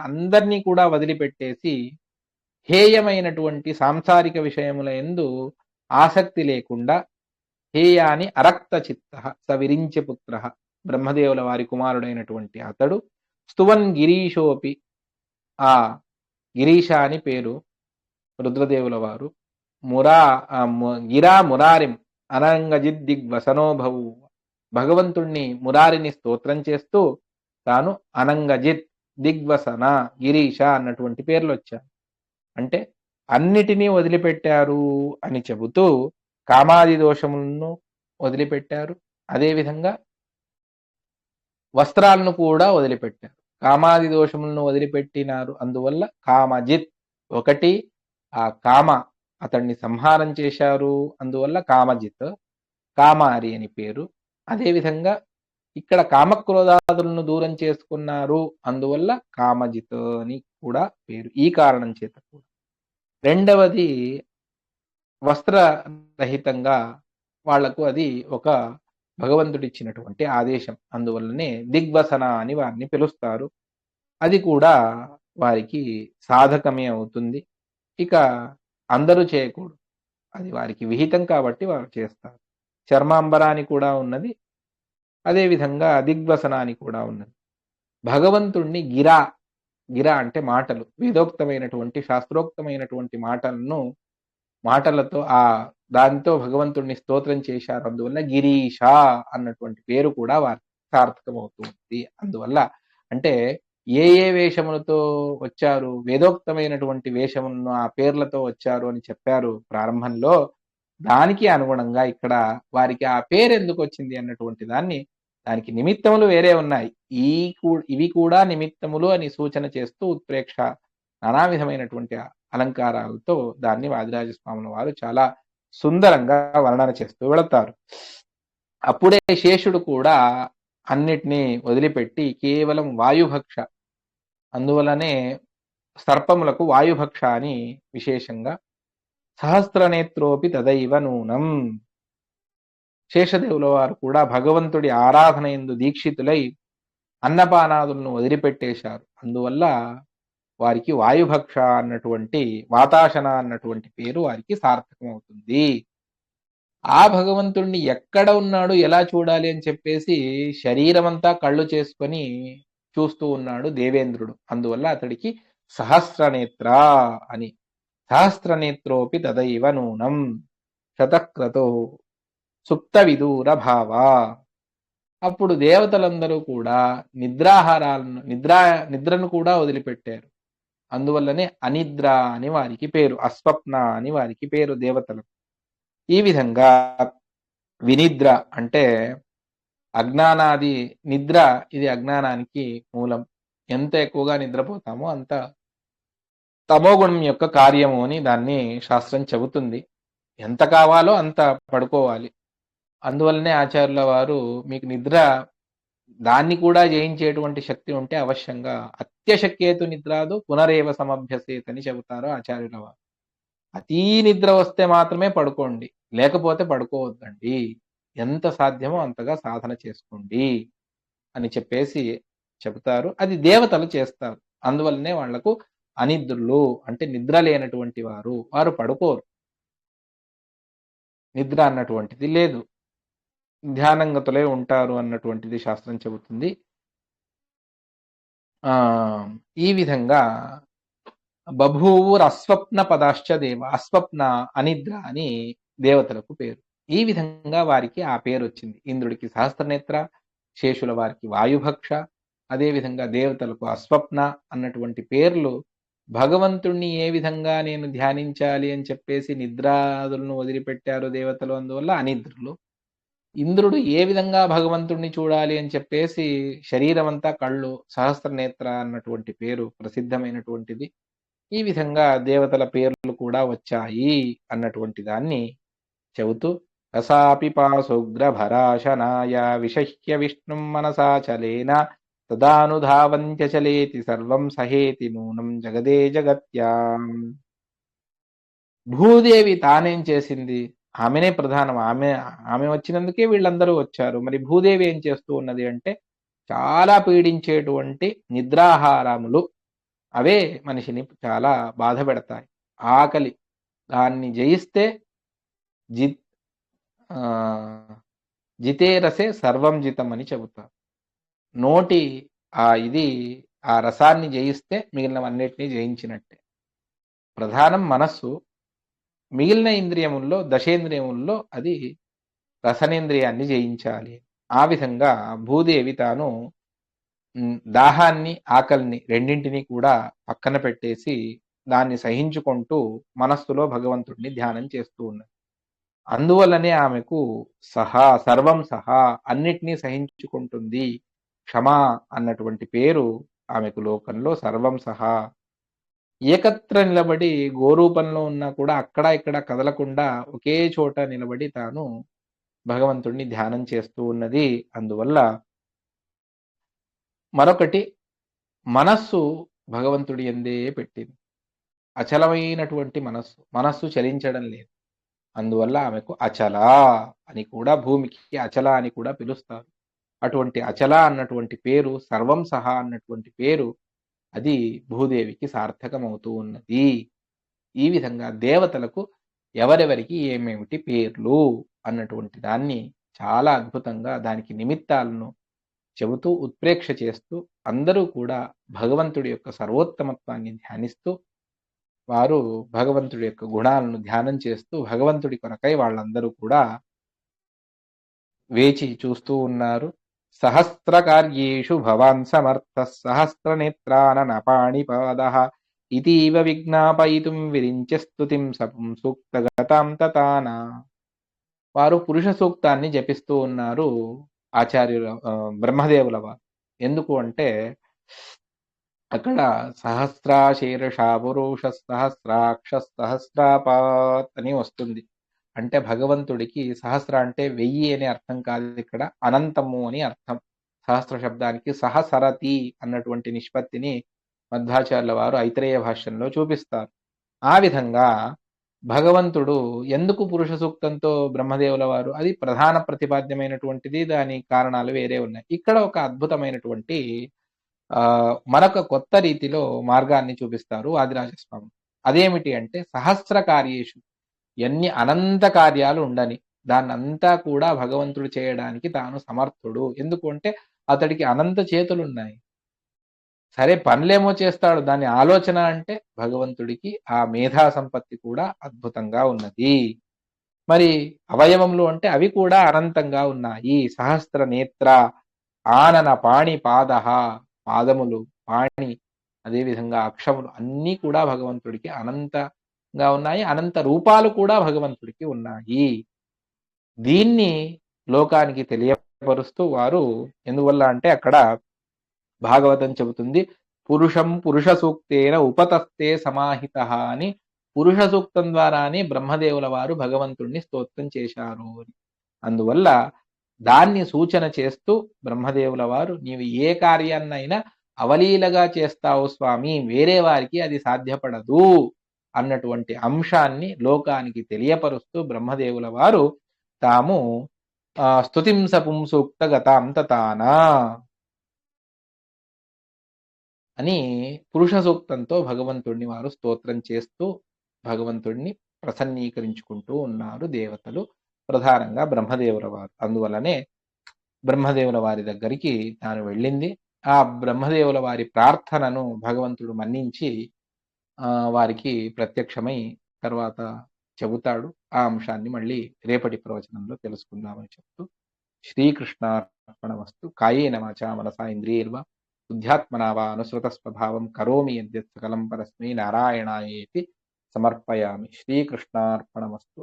అందరినీ కూడా వదిలిపెట్టేసి హేయమైనటువంటి సాంసారిక విషయముల యందు ఆసక్తి లేకుండా హేయాని అరక్త చిత్త సవిరించ పుత్ర బ్రహ్మదేవుల వారి కుమారుడైనటువంటి అతడు స్తువన్ గిరీశోపి ఆ గిరీశ అని పేరు రుద్రదేవుల వారు గిరా మురారిం అనంగజిద్దిగ్వసనోభవు భగవంతుణ్ణి మురారిని స్తోత్రం చేస్తూ తాను అనంగజిత్ దిగ్వసన గిరీశ అన్నటువంటి పేర్లు వచ్చాయి. అంటే అన్నిటినీ వదిలిపెట్టారు అని చెబుతూ కామాది దోషములను వదిలిపెట్టారు, అదేవిధంగా వస్త్రాలను కూడా వదిలిపెట్టారు. కామాది దోషములను వదిలిపెట్టినారు, అందువల్ల కామజిత్ ఒకటి ఆ కామ అతన్ని సంహారం చేశారు, అందువల్ల కామజిత్ కామారి అని పేరు. అదేవిధంగా ఇక్కడ కామక్రోధాదులను దూరం చేసుకున్నారు, అందువల్ల కామజిత్ అని కూడా పేరు. ఈ కారణం చేత కూడా. రెండవది వస్త్రరహితంగా వాళ్లకు అది ఒక భగవంతుడిచ్చినటువంటి ఆదేశం, అందువల్లనే దిగ్వసన అని వారిని పిలుస్తారు. అది కూడా వారికి సాధకమే అవుతుంది. ఇక అందరూ చేయకూడదు, అది వారికి విహితం కాబట్టి వారు చేస్తారు. చర్మాంబరాని కూడా ఉన్నది, అదేవిధంగా దిగ్వసనాని కూడా ఉన్నది. భగవంతుణ్ణి గిర అంటే మాటలు, వేదోక్తమైనటువంటి శాస్త్రోక్తమైనటువంటి మాటలతో దానితో భగవంతుణ్ణి స్తోత్రం చేశారు, అందువల్ల గిరీష అన్నటువంటి పేరు కూడా వారికి సార్థకమవుతుంది. అందువల్ల అంటే ఏ ఏ వేషములతో వచ్చారు, వేదోక్తమైనటువంటి వేషములను ఆ పేర్లతో వచ్చారు అని చెప్పారు ప్రారంభంలో. దానికి అనుగుణంగా ఇక్కడ వారికి ఆ పేరెందుకొచ్చింది అన్నటువంటి దానికి నిమిత్తములు వేరే ఉన్నాయి. ఈ ఇవి కూడా నిమిత్తములు అని సూచన చేస్తూ ఉత్ప్రేక్ష నానా విధమైనటువంటి అలంకారాలతో దాన్ని వాదిరాజ స్వాముల వారు చాలా సుందరంగా వర్ణన చేస్తూ వెళతారు. అప్పుడే శేషుడు కూడా అన్నిటినీ వదిలిపెట్టి కేవలం వాయుభక్ష, అందువలనే సర్పములకు వాయుభక్ష అని విశేషంగా సహస్రనేత్రోపి తదైవ నూనం. శేషదేవుల వారు కూడా భగవంతుడి ఆరాధన యందు దీక్షితులై అన్నపానాదులను వదిలిపెట్టేశారు. అందువల్ల వారికి వాయుభక్ష అన్నటువంటి, వాతాశన అన్నటువంటి పేరు వారికి సార్థకమవుతుంది. ఆ భగవంతుణ్ణి ఎక్కడ ఉన్నాడు, ఎలా చూడాలి అని చెప్పేసి శరీరమంతా కళ్ళు చేసుకొని చూస్తూ ఉన్నాడు దేవేంద్రుడు. అందువల్ల అతడికి సహస్రనేత్ర అని. సహస్రనేత్రోపి తదైవ నూనం శతక్రతో సుప్త విదూర భావ. అప్పుడు దేవతలందరూ కూడా నిద్రను కూడా వదిలిపెట్టారు. అందువల్లనే అనిద్ర అని వారికి పేరు, అస్వప్న అని వారికి పేరు దేవతలకు. ఈ విధంగా వినిద్ర అంటే అజ్ఞానాది నిద్ర, ఇది అజ్ఞానానికి మూలం. ఎంత ఎక్కువగా నిద్రపోతామో అంత తమోగుణం యొక్క కార్యము అని దాన్ని శాస్త్రం చెబుతుంది. ఎంత కావాలో అంత పడుకోవాలి. అందువల్లనే ఆచార్యుల వారు మీకు నిద్ర దాన్ని కూడా జయించేటువంటి శక్తి ఉంటే అవశ్యంగా అత్యశక్యేతు నిద్రాదు పునరేవ సమభ్యసేత్ అని చెబుతారు ఆచార్యుల వారు. అతీ నిద్ర వస్తే మాత్రమే పడుకోండి, లేకపోతే పడుకోవద్దండి. ఎంత సాధ్యమో అంతగా సాధన చేసుకోండి అని చెప్పేసి చెబుతారు. అది దేవతలు చేస్తారు. అందువల్లనే వాళ్లకు అనిద్రులు అంటే నిద్ర లేనటువంటి వారు పడుకోరు. నిద్ర అన్నటువంటిది లేదు, ధ్యానంగతులై ఉంటారు అన్నటువంటిది శాస్త్రం చెబుతుంది. ఈ విధంగా బభూవుర్ అస్వప్న పదాశ్చ దేవ, అస్వప్న అనిద్ర అని దేవతలకు పేరు. ఈ విధంగా వారికి ఆ పేరు వచ్చింది. ఇంద్రుడికి సహస్రనేత్ర, శేషుల వారికి వాయుభక్ష, అదేవిధంగా దేవతలకు అస్వప్న అన్నటువంటి పేర్లు భగవంతుణ్ణి ఏ విధంగా నేను ధ్యానించాలి అని చెప్పేసి నిద్రాదులను వదిలిపెట్టారు దేవతలు, అందువల్ల అనిద్రులు. ఇంద్రుడు ఏ విధంగా భగవంతుణ్ణి చూడాలి అని చెప్పేసి శరీరం అంతా కళ్ళు, సహస్రనేత్ర అన్నటువంటి పేరు ప్రసిద్ధమైనటువంటిది. ఈ విధంగా దేవతల పేర్లు కూడా వచ్చాయి అన్నటువంటి దాన్ని చెబుతూ రసాపిపాసుగ్రభరాశనాయ విషహ్య విష్ణుం మనసాచలేన తదానుధావంత్యచలేతి సర్వం సహేతి నూనం జగదే జగత్యాం. భూదేవి తానేం చేసింది? ఆమెనే ప్రధానం. ఆమె వచ్చినందుకే వీళ్ళందరూ వచ్చారు. మరి భూదేవి ఏం చేస్తూ ఉన్నది అంటే, చాలా పీడించేటువంటి నిద్రాహారములు అవే మనిషిని చాలా బాధ పెడతాయి. ఆకలి, దాన్ని జయిస్తే జితేరసే సర్వం జితం అని చెబుతారు. నోటి ఆ రసాన్ని జయిస్తే మిగిలినవన్నిటినీ జయించినట్టే. ప్రధానం మనస్సు, మిగిలిన ఇంద్రియముల్లో, దశేంద్రియముల్లో అది రసనేంద్రియాన్ని జయించాలి. ఆ విధంగా భూదేవి తాను దాహాన్ని, ఆకలిని రెండింటినీ కూడా పక్కన పెట్టేసి దాన్ని సహించుకుంటూ మనస్సులో భగవంతుడిని ధ్యానం చేస్తూ ఉన్నది. అందువల్లనే ఆమెకు సర్వం సహా అన్నిటినీ సహించుకుంటుంది, క్షమ అన్నటువంటి పేరు ఆమెకు లోకంలో సర్వం సహా. ఏకత్ర నిలబడి గోరూపంలో ఉన్నా కూడా అక్కడ ఇక్కడ కదలకుండా ఒకే చోట నిలబడి తాను భగవంతుడిని ధ్యానం చేస్తూ ఉన్నది. అందువల్ల మరొకటి, మనస్సు భగవంతుడి యందే పెట్టింది. అచలమైనటువంటి మనస్సు చలించడం లేదు. అందువల్ల ఆమెకు అచల అని కూడా, భూమికి అచల అని కూడా పిలుస్తారు. అటువంటి అచల అన్నటువంటి పేరు, సర్వం సహా అన్నటువంటి పేరు, అది భూదేవికి సార్థకమవుతూ ఉన్నది. ఈ విధంగా దేవతలకు ఎవరెవరికి ఏమేమిటి పేర్లు అన్నటువంటి దాన్ని చాలా అద్భుతంగా దానికి నిమిత్తాలను చెబుతూ ఉత్ప్రేక్ష చేస్తూ అందరూ కూడా భగవంతుడి యొక్క సర్వోత్తమత్వాన్ని ధ్యానిస్తూ, వారు భగవంతుడి యొక్క గుణాలను ధ్యానం చేస్తూ భగవంతుడి కొరకై వాళ్ళందరూ కూడా వేచి చూస్తూ ఉన్నారు. సహస్రకార్యేషు భవాన్ సమర్థः సహస్రనేత్రానన పాణిపాదః ఇతీవ విజ్ఞాపయితుం విరించ స్తుతిం సపుం సూక్తగతాం తతాన. వారు పురుష సూక్తాన్ని జపిస్తూ ఉన్నారు ఆచార్యుల బ్రహ్మదేవుల వారు. ఎందుకు అంటే అక్కడ సహస్రాశీర్ష పురుష సహస్రాక్ష సహస్రాపాత్ అని వస్తుంది. అంటే భగవంతుడికి సహస్ర అంటే 1000 అనే అర్థం కాదు, ఇక్కడ అనంతము అని అర్థం. సహస్ర శబ్దానికి సహసరతి అన్నటువంటి నిష్పత్తిని మధ్వాచార్యుల వారు ఐతరేయ భాష్యంలో చూపిస్తారు. ఆ విధంగా భగవంతుడు ఎందుకు పురుష సూక్తంతో బ్రహ్మదేవుల వారు, అది ప్రధాన ప్రతిపాద్యమైనటువంటిది, దాని కారణాలు వేరే ఉన్నాయి. ఇక్కడ ఒక అద్భుతమైనటువంటి మనకు కొత్త రీతిలో మార్గాన్ని చూపిస్తారు ఆదిరాజస్వామి. అదేమిటి అంటే సహస్ర కార్యేషు, ఎన్ని అనంత కార్యాలు ఉండని దాన్నంతా కూడా భగవంతుడు చేయడానికి తాను సమర్థుడు. ఎందుకు అంటే అతడికి అనంత చేతులున్నాయి. సరే పనులేమో చేస్తాడు, దాని ఆలోచన అంటే భగవంతుడికి ఆ మేధా సంపత్తి కూడా అద్భుతంగా ఉన్నది. మరి అవయవములు అంటే అవి కూడా అనంతంగా ఉన్నాయి. సహస్ర నేత్ర ఆనన పాణి పాద, పాదములు పాణి అదేవిధంగా అక్షములు అన్నీ కూడా భగవంతుడికి అనంతంగా ఉన్నాయి. అనంత రూపాలు కూడా భగవంతుడికి ఉన్నాయి. దీన్ని లోకానికి తెలియపరుస్తూ వారు, ఎందువల్ల అంటే అక్కడ భాగవతం చెబుతుంది, పురుషం పురుష సూక్తేన ఉపతస్తే సమాహిత అని. పురుష సూక్తం ద్వారానే బ్రహ్మదేవుల వారు భగవంతుణ్ణి స్తోత్రం చేశారు అని. అందువల్ల దాన్ని సూచన చేస్తూ బ్రహ్మదేవుల వారు, నీవు ఏ కార్యాన్నైనా అవలీలగా చేస్తావు స్వామి, వేరే వారికి అది సాధ్యపడదు అన్నటువంటి అంశాన్ని లోకానికి తెలియపరుస్తూ బ్రహ్మదేవుల వారు తాము స్తుతింస పుంసూక్త గతాం తతానా అని పురుష సూక్తంతో భగవంతుడిని వారు స్తోత్రం చేస్తూ భగవంతుడిని ప్రసన్నీకరించుకుంటూ ఉన్నారు దేవతలు, ప్రధానంగా బ్రహ్మదేవుల వారు. అందువలనే బ్రహ్మదేవుల వారి దగ్గరికి తాను వెళ్ళింది. ఆ బ్రహ్మదేవుల వారి ప్రార్థనను భగవంతుడు మన్నించి వారికి ప్రత్యక్షమై తర్వాత చెబుతాడు. ఆ అంశాన్ని మళ్ళీ రేపటి ప్రవచనంలో తెలుసుకుందామని చెప్తూ, శ్రీకృష్ణార్పణమస్తు. కాయేన వాచా మనసా ఇంద్రియైర్వా బుద్ధ్యాత్మనా వా అనుసృత స్వభావం కరోమి యద్యత్ సకలం పరస్మై నారాయణాయేతి సమర్పయామి. శ్రీకృష్ణార్పణమస్తు.